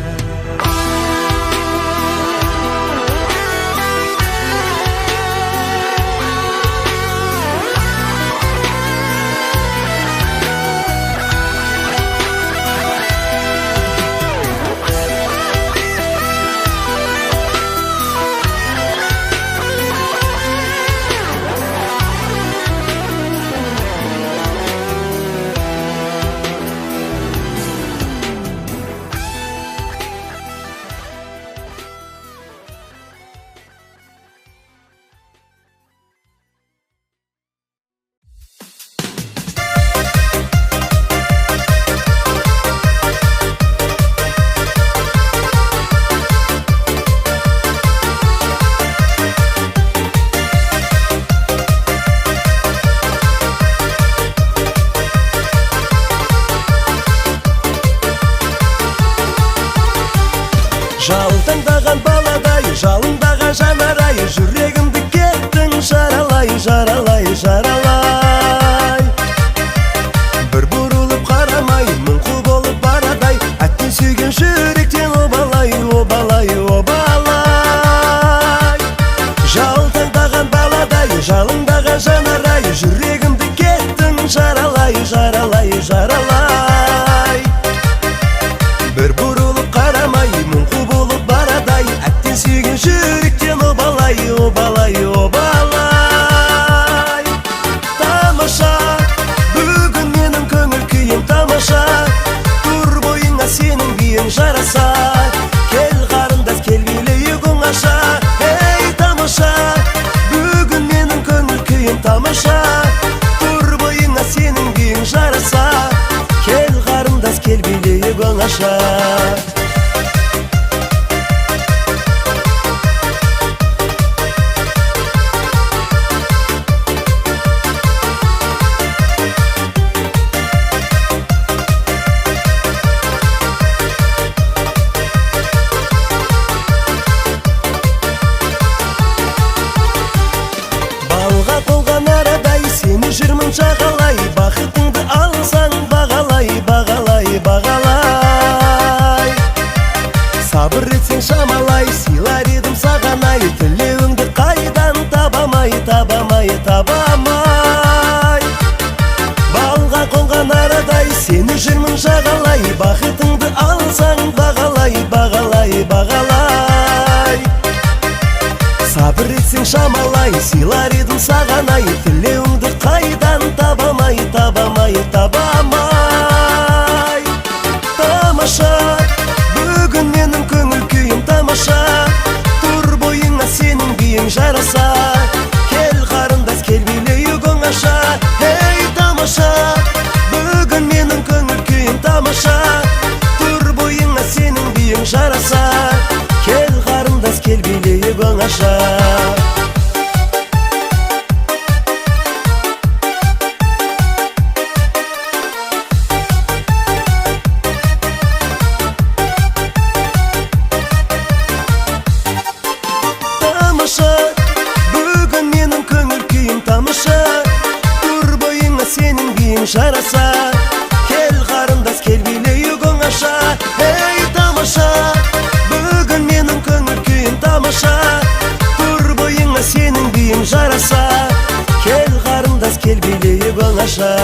жалындаған жанарай, жүрегімді кеттің жаралай, жаралай, жаралай. Бір бұрылып қарамай, мұңқы болып барадай, әттен сүйген жүректен обалай, обалай, обалай. Жалтаңдаған баладай, жалындаған жанарай, жүрегімді кеттің жаралай, жаралай, жаралай. Бір бұрылып қарамай, мұңқы болып барадай, әттен сүйген жүректен обалай, обалай, обалай. Тамаша, бүгін менің көңіл күйім тамаша, тұр бойыңа сенің биің жараса. Кел қарындас, кел билейік оңаша. Ей тамаша, бүгін менің көңіл күйім тамаша, тұр бойыңа сенің биің жараса. Кел қарындас, кел билейік оңаша. Балға толған арадай, сені жүрмін жағалай, бақытыңды алсаң бағалай, бағалай, бағалай. Сабыр етсең шамалай, сыйлар едім сағанай, тілеуіңді қайдан табамай, табамай, табамай. Балға қонған арадай, сені жүрмін жағалай, бақытыңды алсаң бағалай, бағалай, бағалай. Сабыр етсең шамалай, сыйлар едім сағанай, тілеуіңді қайдан табамай, табамай, табамай. Тамаша, бүгін менің көңіл күйім тамаша, тұр бойыңа сенің биің жараса. Кел қарындас, кел билейік оңаша. Ей тамаша, бүгін менің көңіл күйім тамаша, тұр бойыңа сенің биің жараса. Кел қарындас, кел билейік оңаша. Тамаша, бүгін менің көңіл күйім тамаша, тұр бойыңа сенің биің жараса. Кел қарындас, кел билейік оңаша. Ей тамаша, бүгін менің көңіл күйім тамаша, тұр бойыңа сенің биің жараса. Кел қарындас, кел билейік оңаша.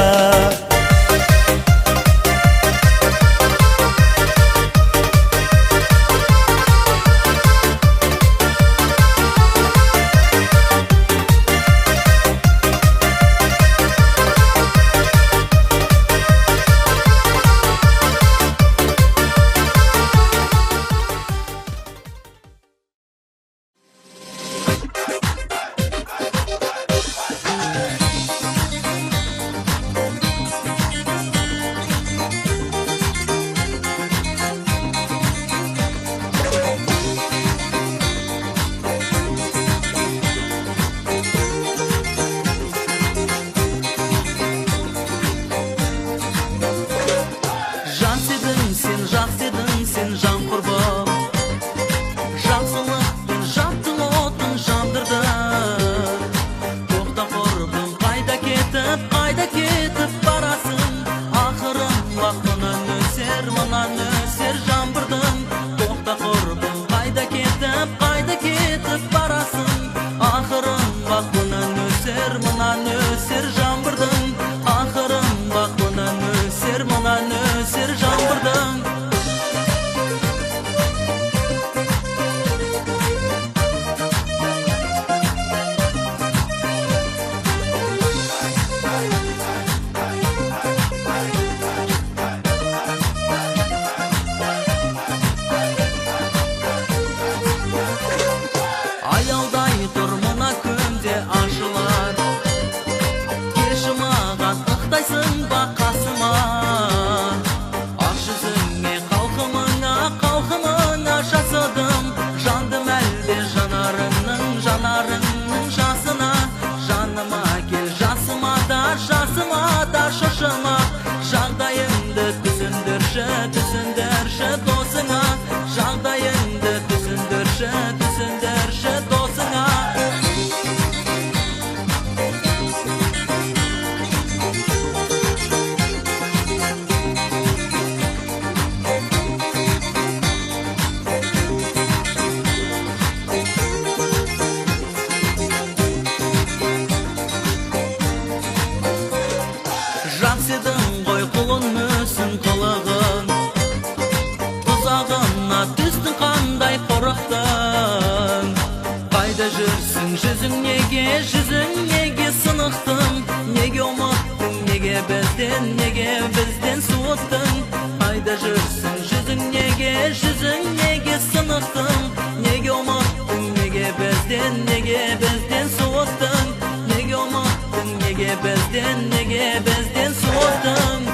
Аялдай тұр мына күнде ашылар, кешіма жүзің неге сынықтың? Неге ұмыттың, неге бізден суыттың? Айда жүрсің жүзің неге сынықтың? Неге ұмыттың, неге бізден суыттың? Неге ұмыттың, неге бізден суыттың?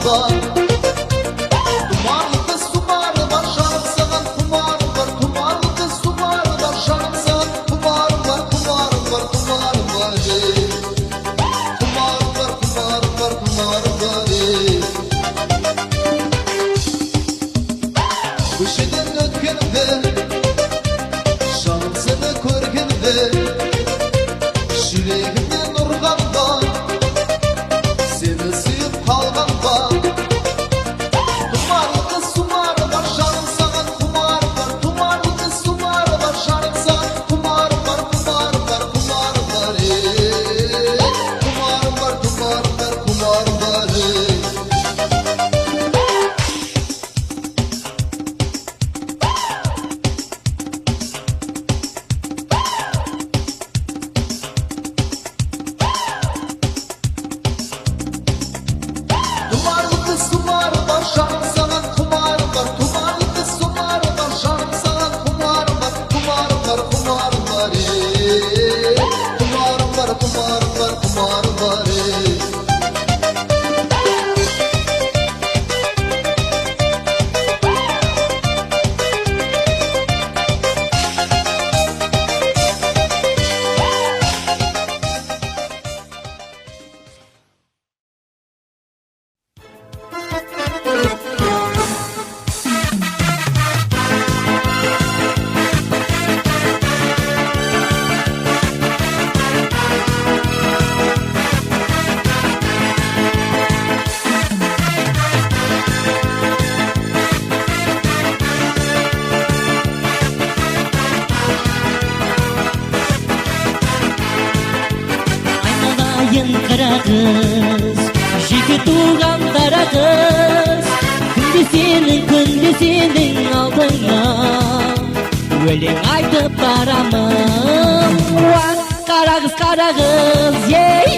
var. Tumarlı kız tumarı var, şarım sana kumarım var. Tumarlı kız tumarı var, şarım sana kumarım var. Kumarım var, kumarım var ey. Kumarım var, kumarım var, kumarım var ey. Köşeden ötkenimde, şarım seni körgenimde, yüreğimden urganda, seni suyup kalganda. Tumarlı kız tumarı var, şarım sana kumarım var. Tumarlı kız tumarı var, şarım sana kumarım var. Kumarım var, kumarım var ey. Kumarım var, kumarım var, kumarım var ey. Tumarlı kız tumarı var, şarım sana kumarım var. Tumarlı kız tumarı var, şarım sana kumarım var. Kumarım var, kumarım var ey. Kumarım var, kumarım var, kumarım var ey. Aynalayın kara kız, jeki tuğan kara kız. Күнде сенің алдыңа өлең айтып барамын. Уа, кара кыз, ей,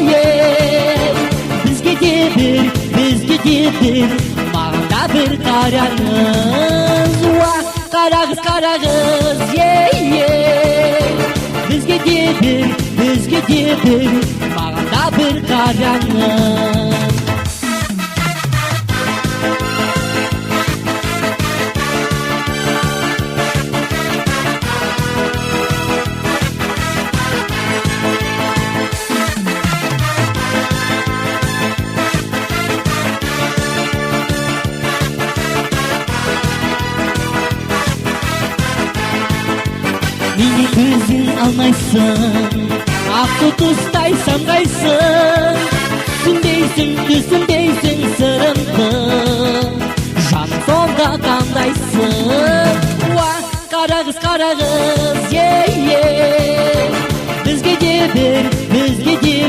бізге де бір, маған да бір қараңыз. Уа, кара кыз, ей, бізге де бір, маған да бір қараңыз. Meni көзің алмайсың, ақты тұстай самғайсың. Түсінбейсің сырымды, жаным сонда қандайсың. Уа, кара кыз, ей, бізге де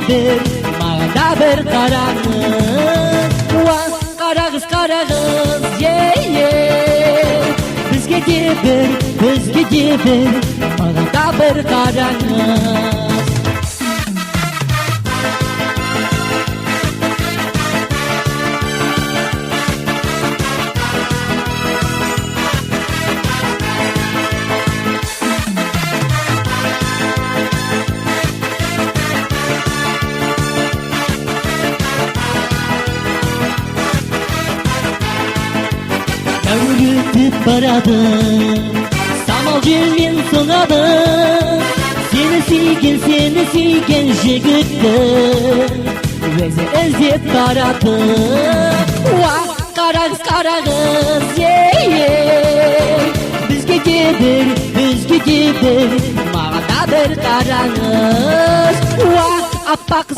бір, маған да бір қараңыз. Уа, кара кыз, ей, бізге де бір, маған да бір қараңыз. Ötüp barады, самал желмен соғады. Сені сүйген жігітті өзі іздеп барады. Уа, кара кыз, ей, бізге де бір, маған да бір қараңыз. Уа, аппақ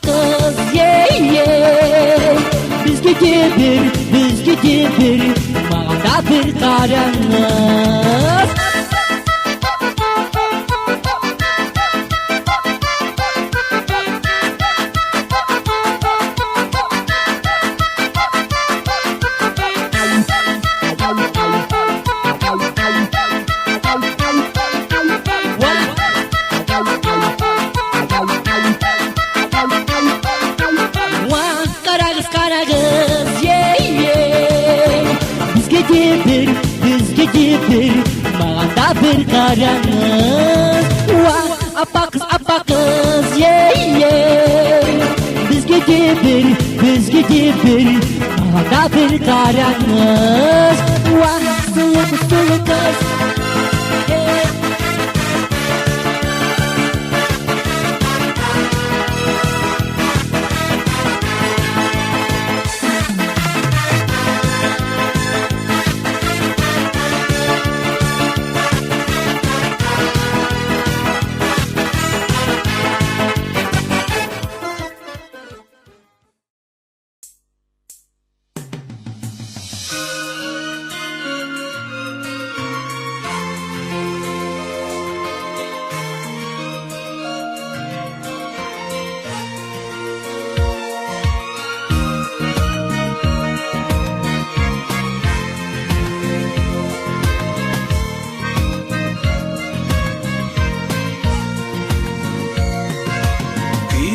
қыз, ей, бізге де бір, маған да бір қараңыз. Бізге де бір, маған да бір қараңыз. Уа, аппақ қыз, ей, бізге де бір, Қалада бір қараңыз Суық қыз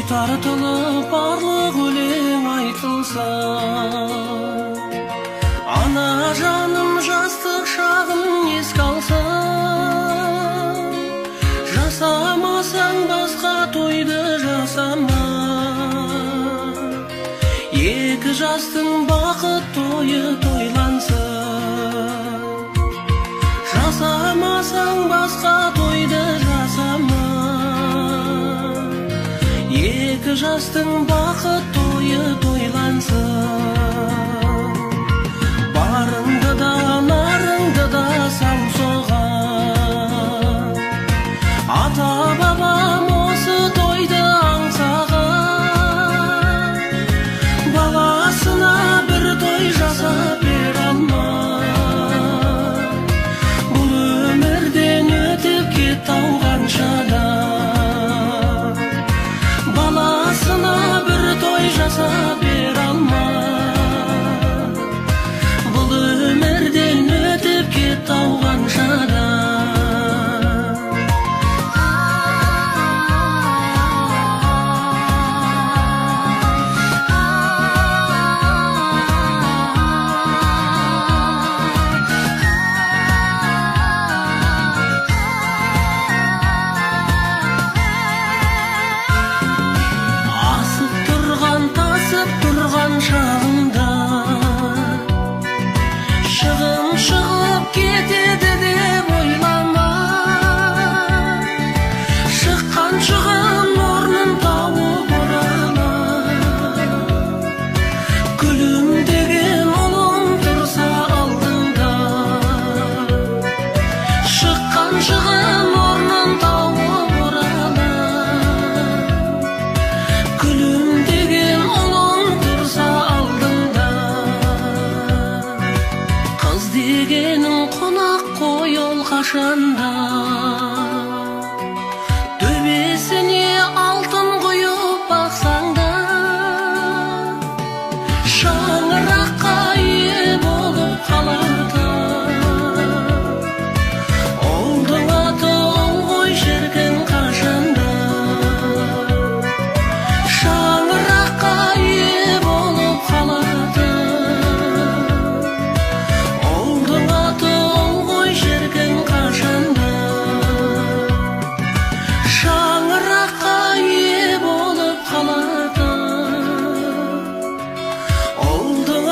Тартылып барлық өлең айтылса Ана жаным жастық шағын еске алса Жасамасаң басқа тойды жасама Екі жастың бақыт тойы тойлансын Жасамасаң басқа тойды жасама Екі жастың бақыт тойы тойлансын Барыңды да нарыңды да сал соған Ата бабам осы тойды аңсаған Баласына бір той жасап бере алмай Бұл өмірден өтіп кетті ауғанша да Баласына бір той жасап бере алмай Бұл өмірден өтіп кетті ауғанша да шағында шығын шығып кетеді деп ойлама шыққан шығын орнын тауып орала күлімдеген ұлың тұрса алдыңда шыққан шығын орнын тауып орала күлімдеген дегенің қонақ қой ол қашанда төбесіне алтын құйып бақсаң да шаңыраққа ие болып қалады ұлдың аты ұл ғой шіркін қашанда шаңыраққа ие болып қалады шаңыраққа ие болып қалады ұлдың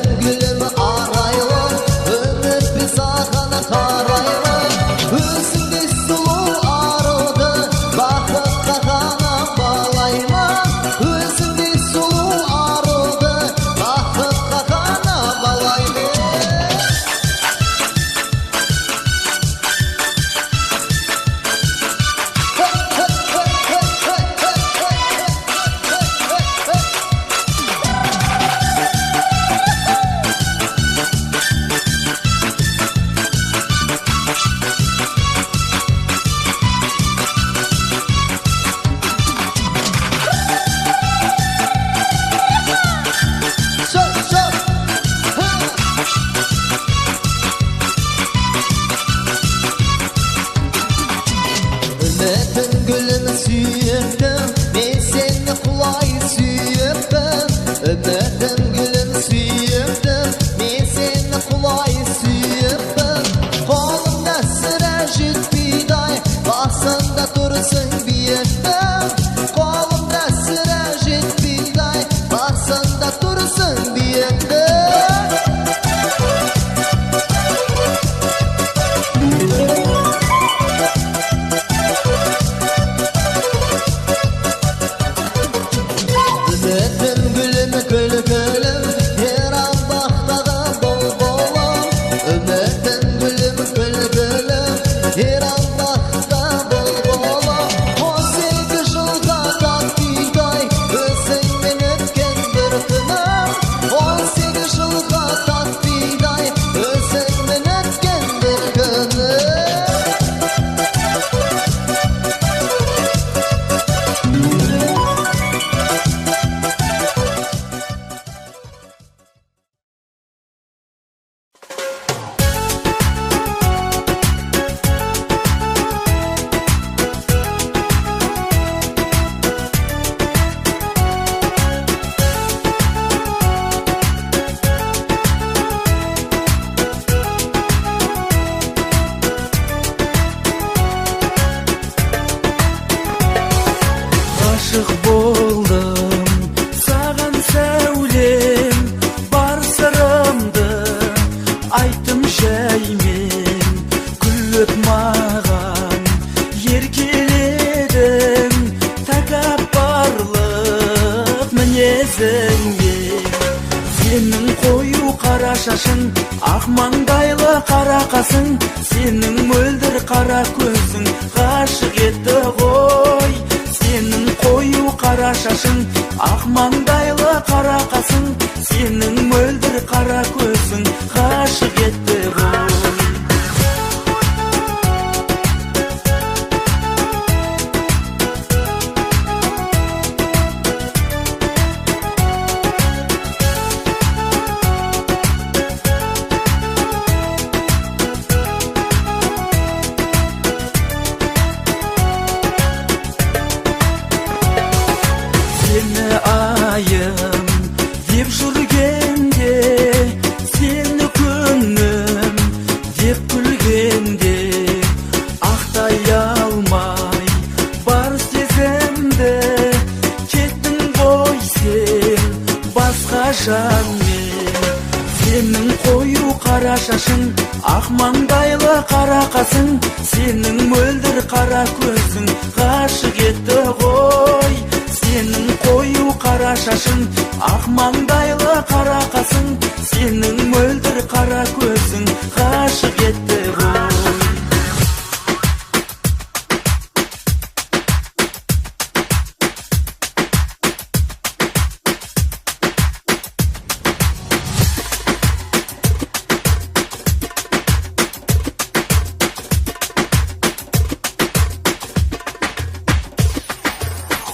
gülüm arayla Ömür bir sağana karayla Özünde sulu arıdı Bakıp kakana bağlayma Özünde sulu arıdı Bakıp kakana bağlayma Ömrüm gülüm süyürdüm Ben seni kulay süyürdüm Ömrüm gülüm süyürdüm Ben seni kulay süyürdüm Kolumda sıracık biday Basında dursun bir yerden Kolumda sıracık biday Basında dursun bir yerden Ömrüm gülüm gül gülüm Her an baktağa bol bolum Ömrüm gülüm gül gülüm Her an baktağa bol bolum 18 yılda tatbiday Özünden ötken bir günüm 18 yılda tatbiday Özünden ötken bir günüm Aşık boldum Sağan sevlim Bar sırımdı Aytım şeymin Küllüp mağan Yerkiledim Takabbarlık Minezingin Senin koyu kara şaşın Ak mangdaylı kara kasın Senin möldir kara közün Kaşık etti koy Senin koyu kara şaşın Ak mangdaylı kara kasın Senin möldir kara közün Kaşık etti koy Seni ayım Dip jürgende Seni күнім Dip külgende Aqtay almay Бар сезімді Кеттің ғой сен Басқа жанмен Senin koyu kara şaşın Ak mangdaylı kara kasın Senin möldir kara közün Kaşık etti koy Senin koyu kara şaşın Ak mangdaylı kara kasın Senin möldir kara közün Kaşık etti koy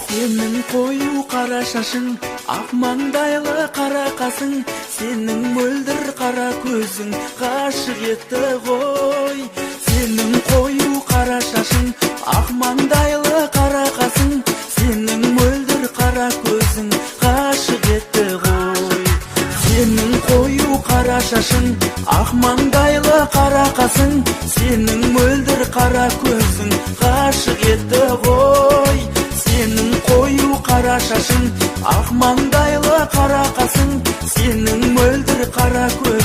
Senin koyu kara şaşın Ak mangdaylı kara kasın Senin möldir kara közün Kaşık etti koy Senin koyu kara şaşın Ak mangdaylı kara kasın Senin möldir kara közün Kaşık etti koy Senin koyu kara şaşın Ak mangdaylı kara kasın Senin möldir kara közün Kaşık etti koy Senin koyu kara şaşın, ak mаңдайлы kara kasың, senin мөлдір kara көзің.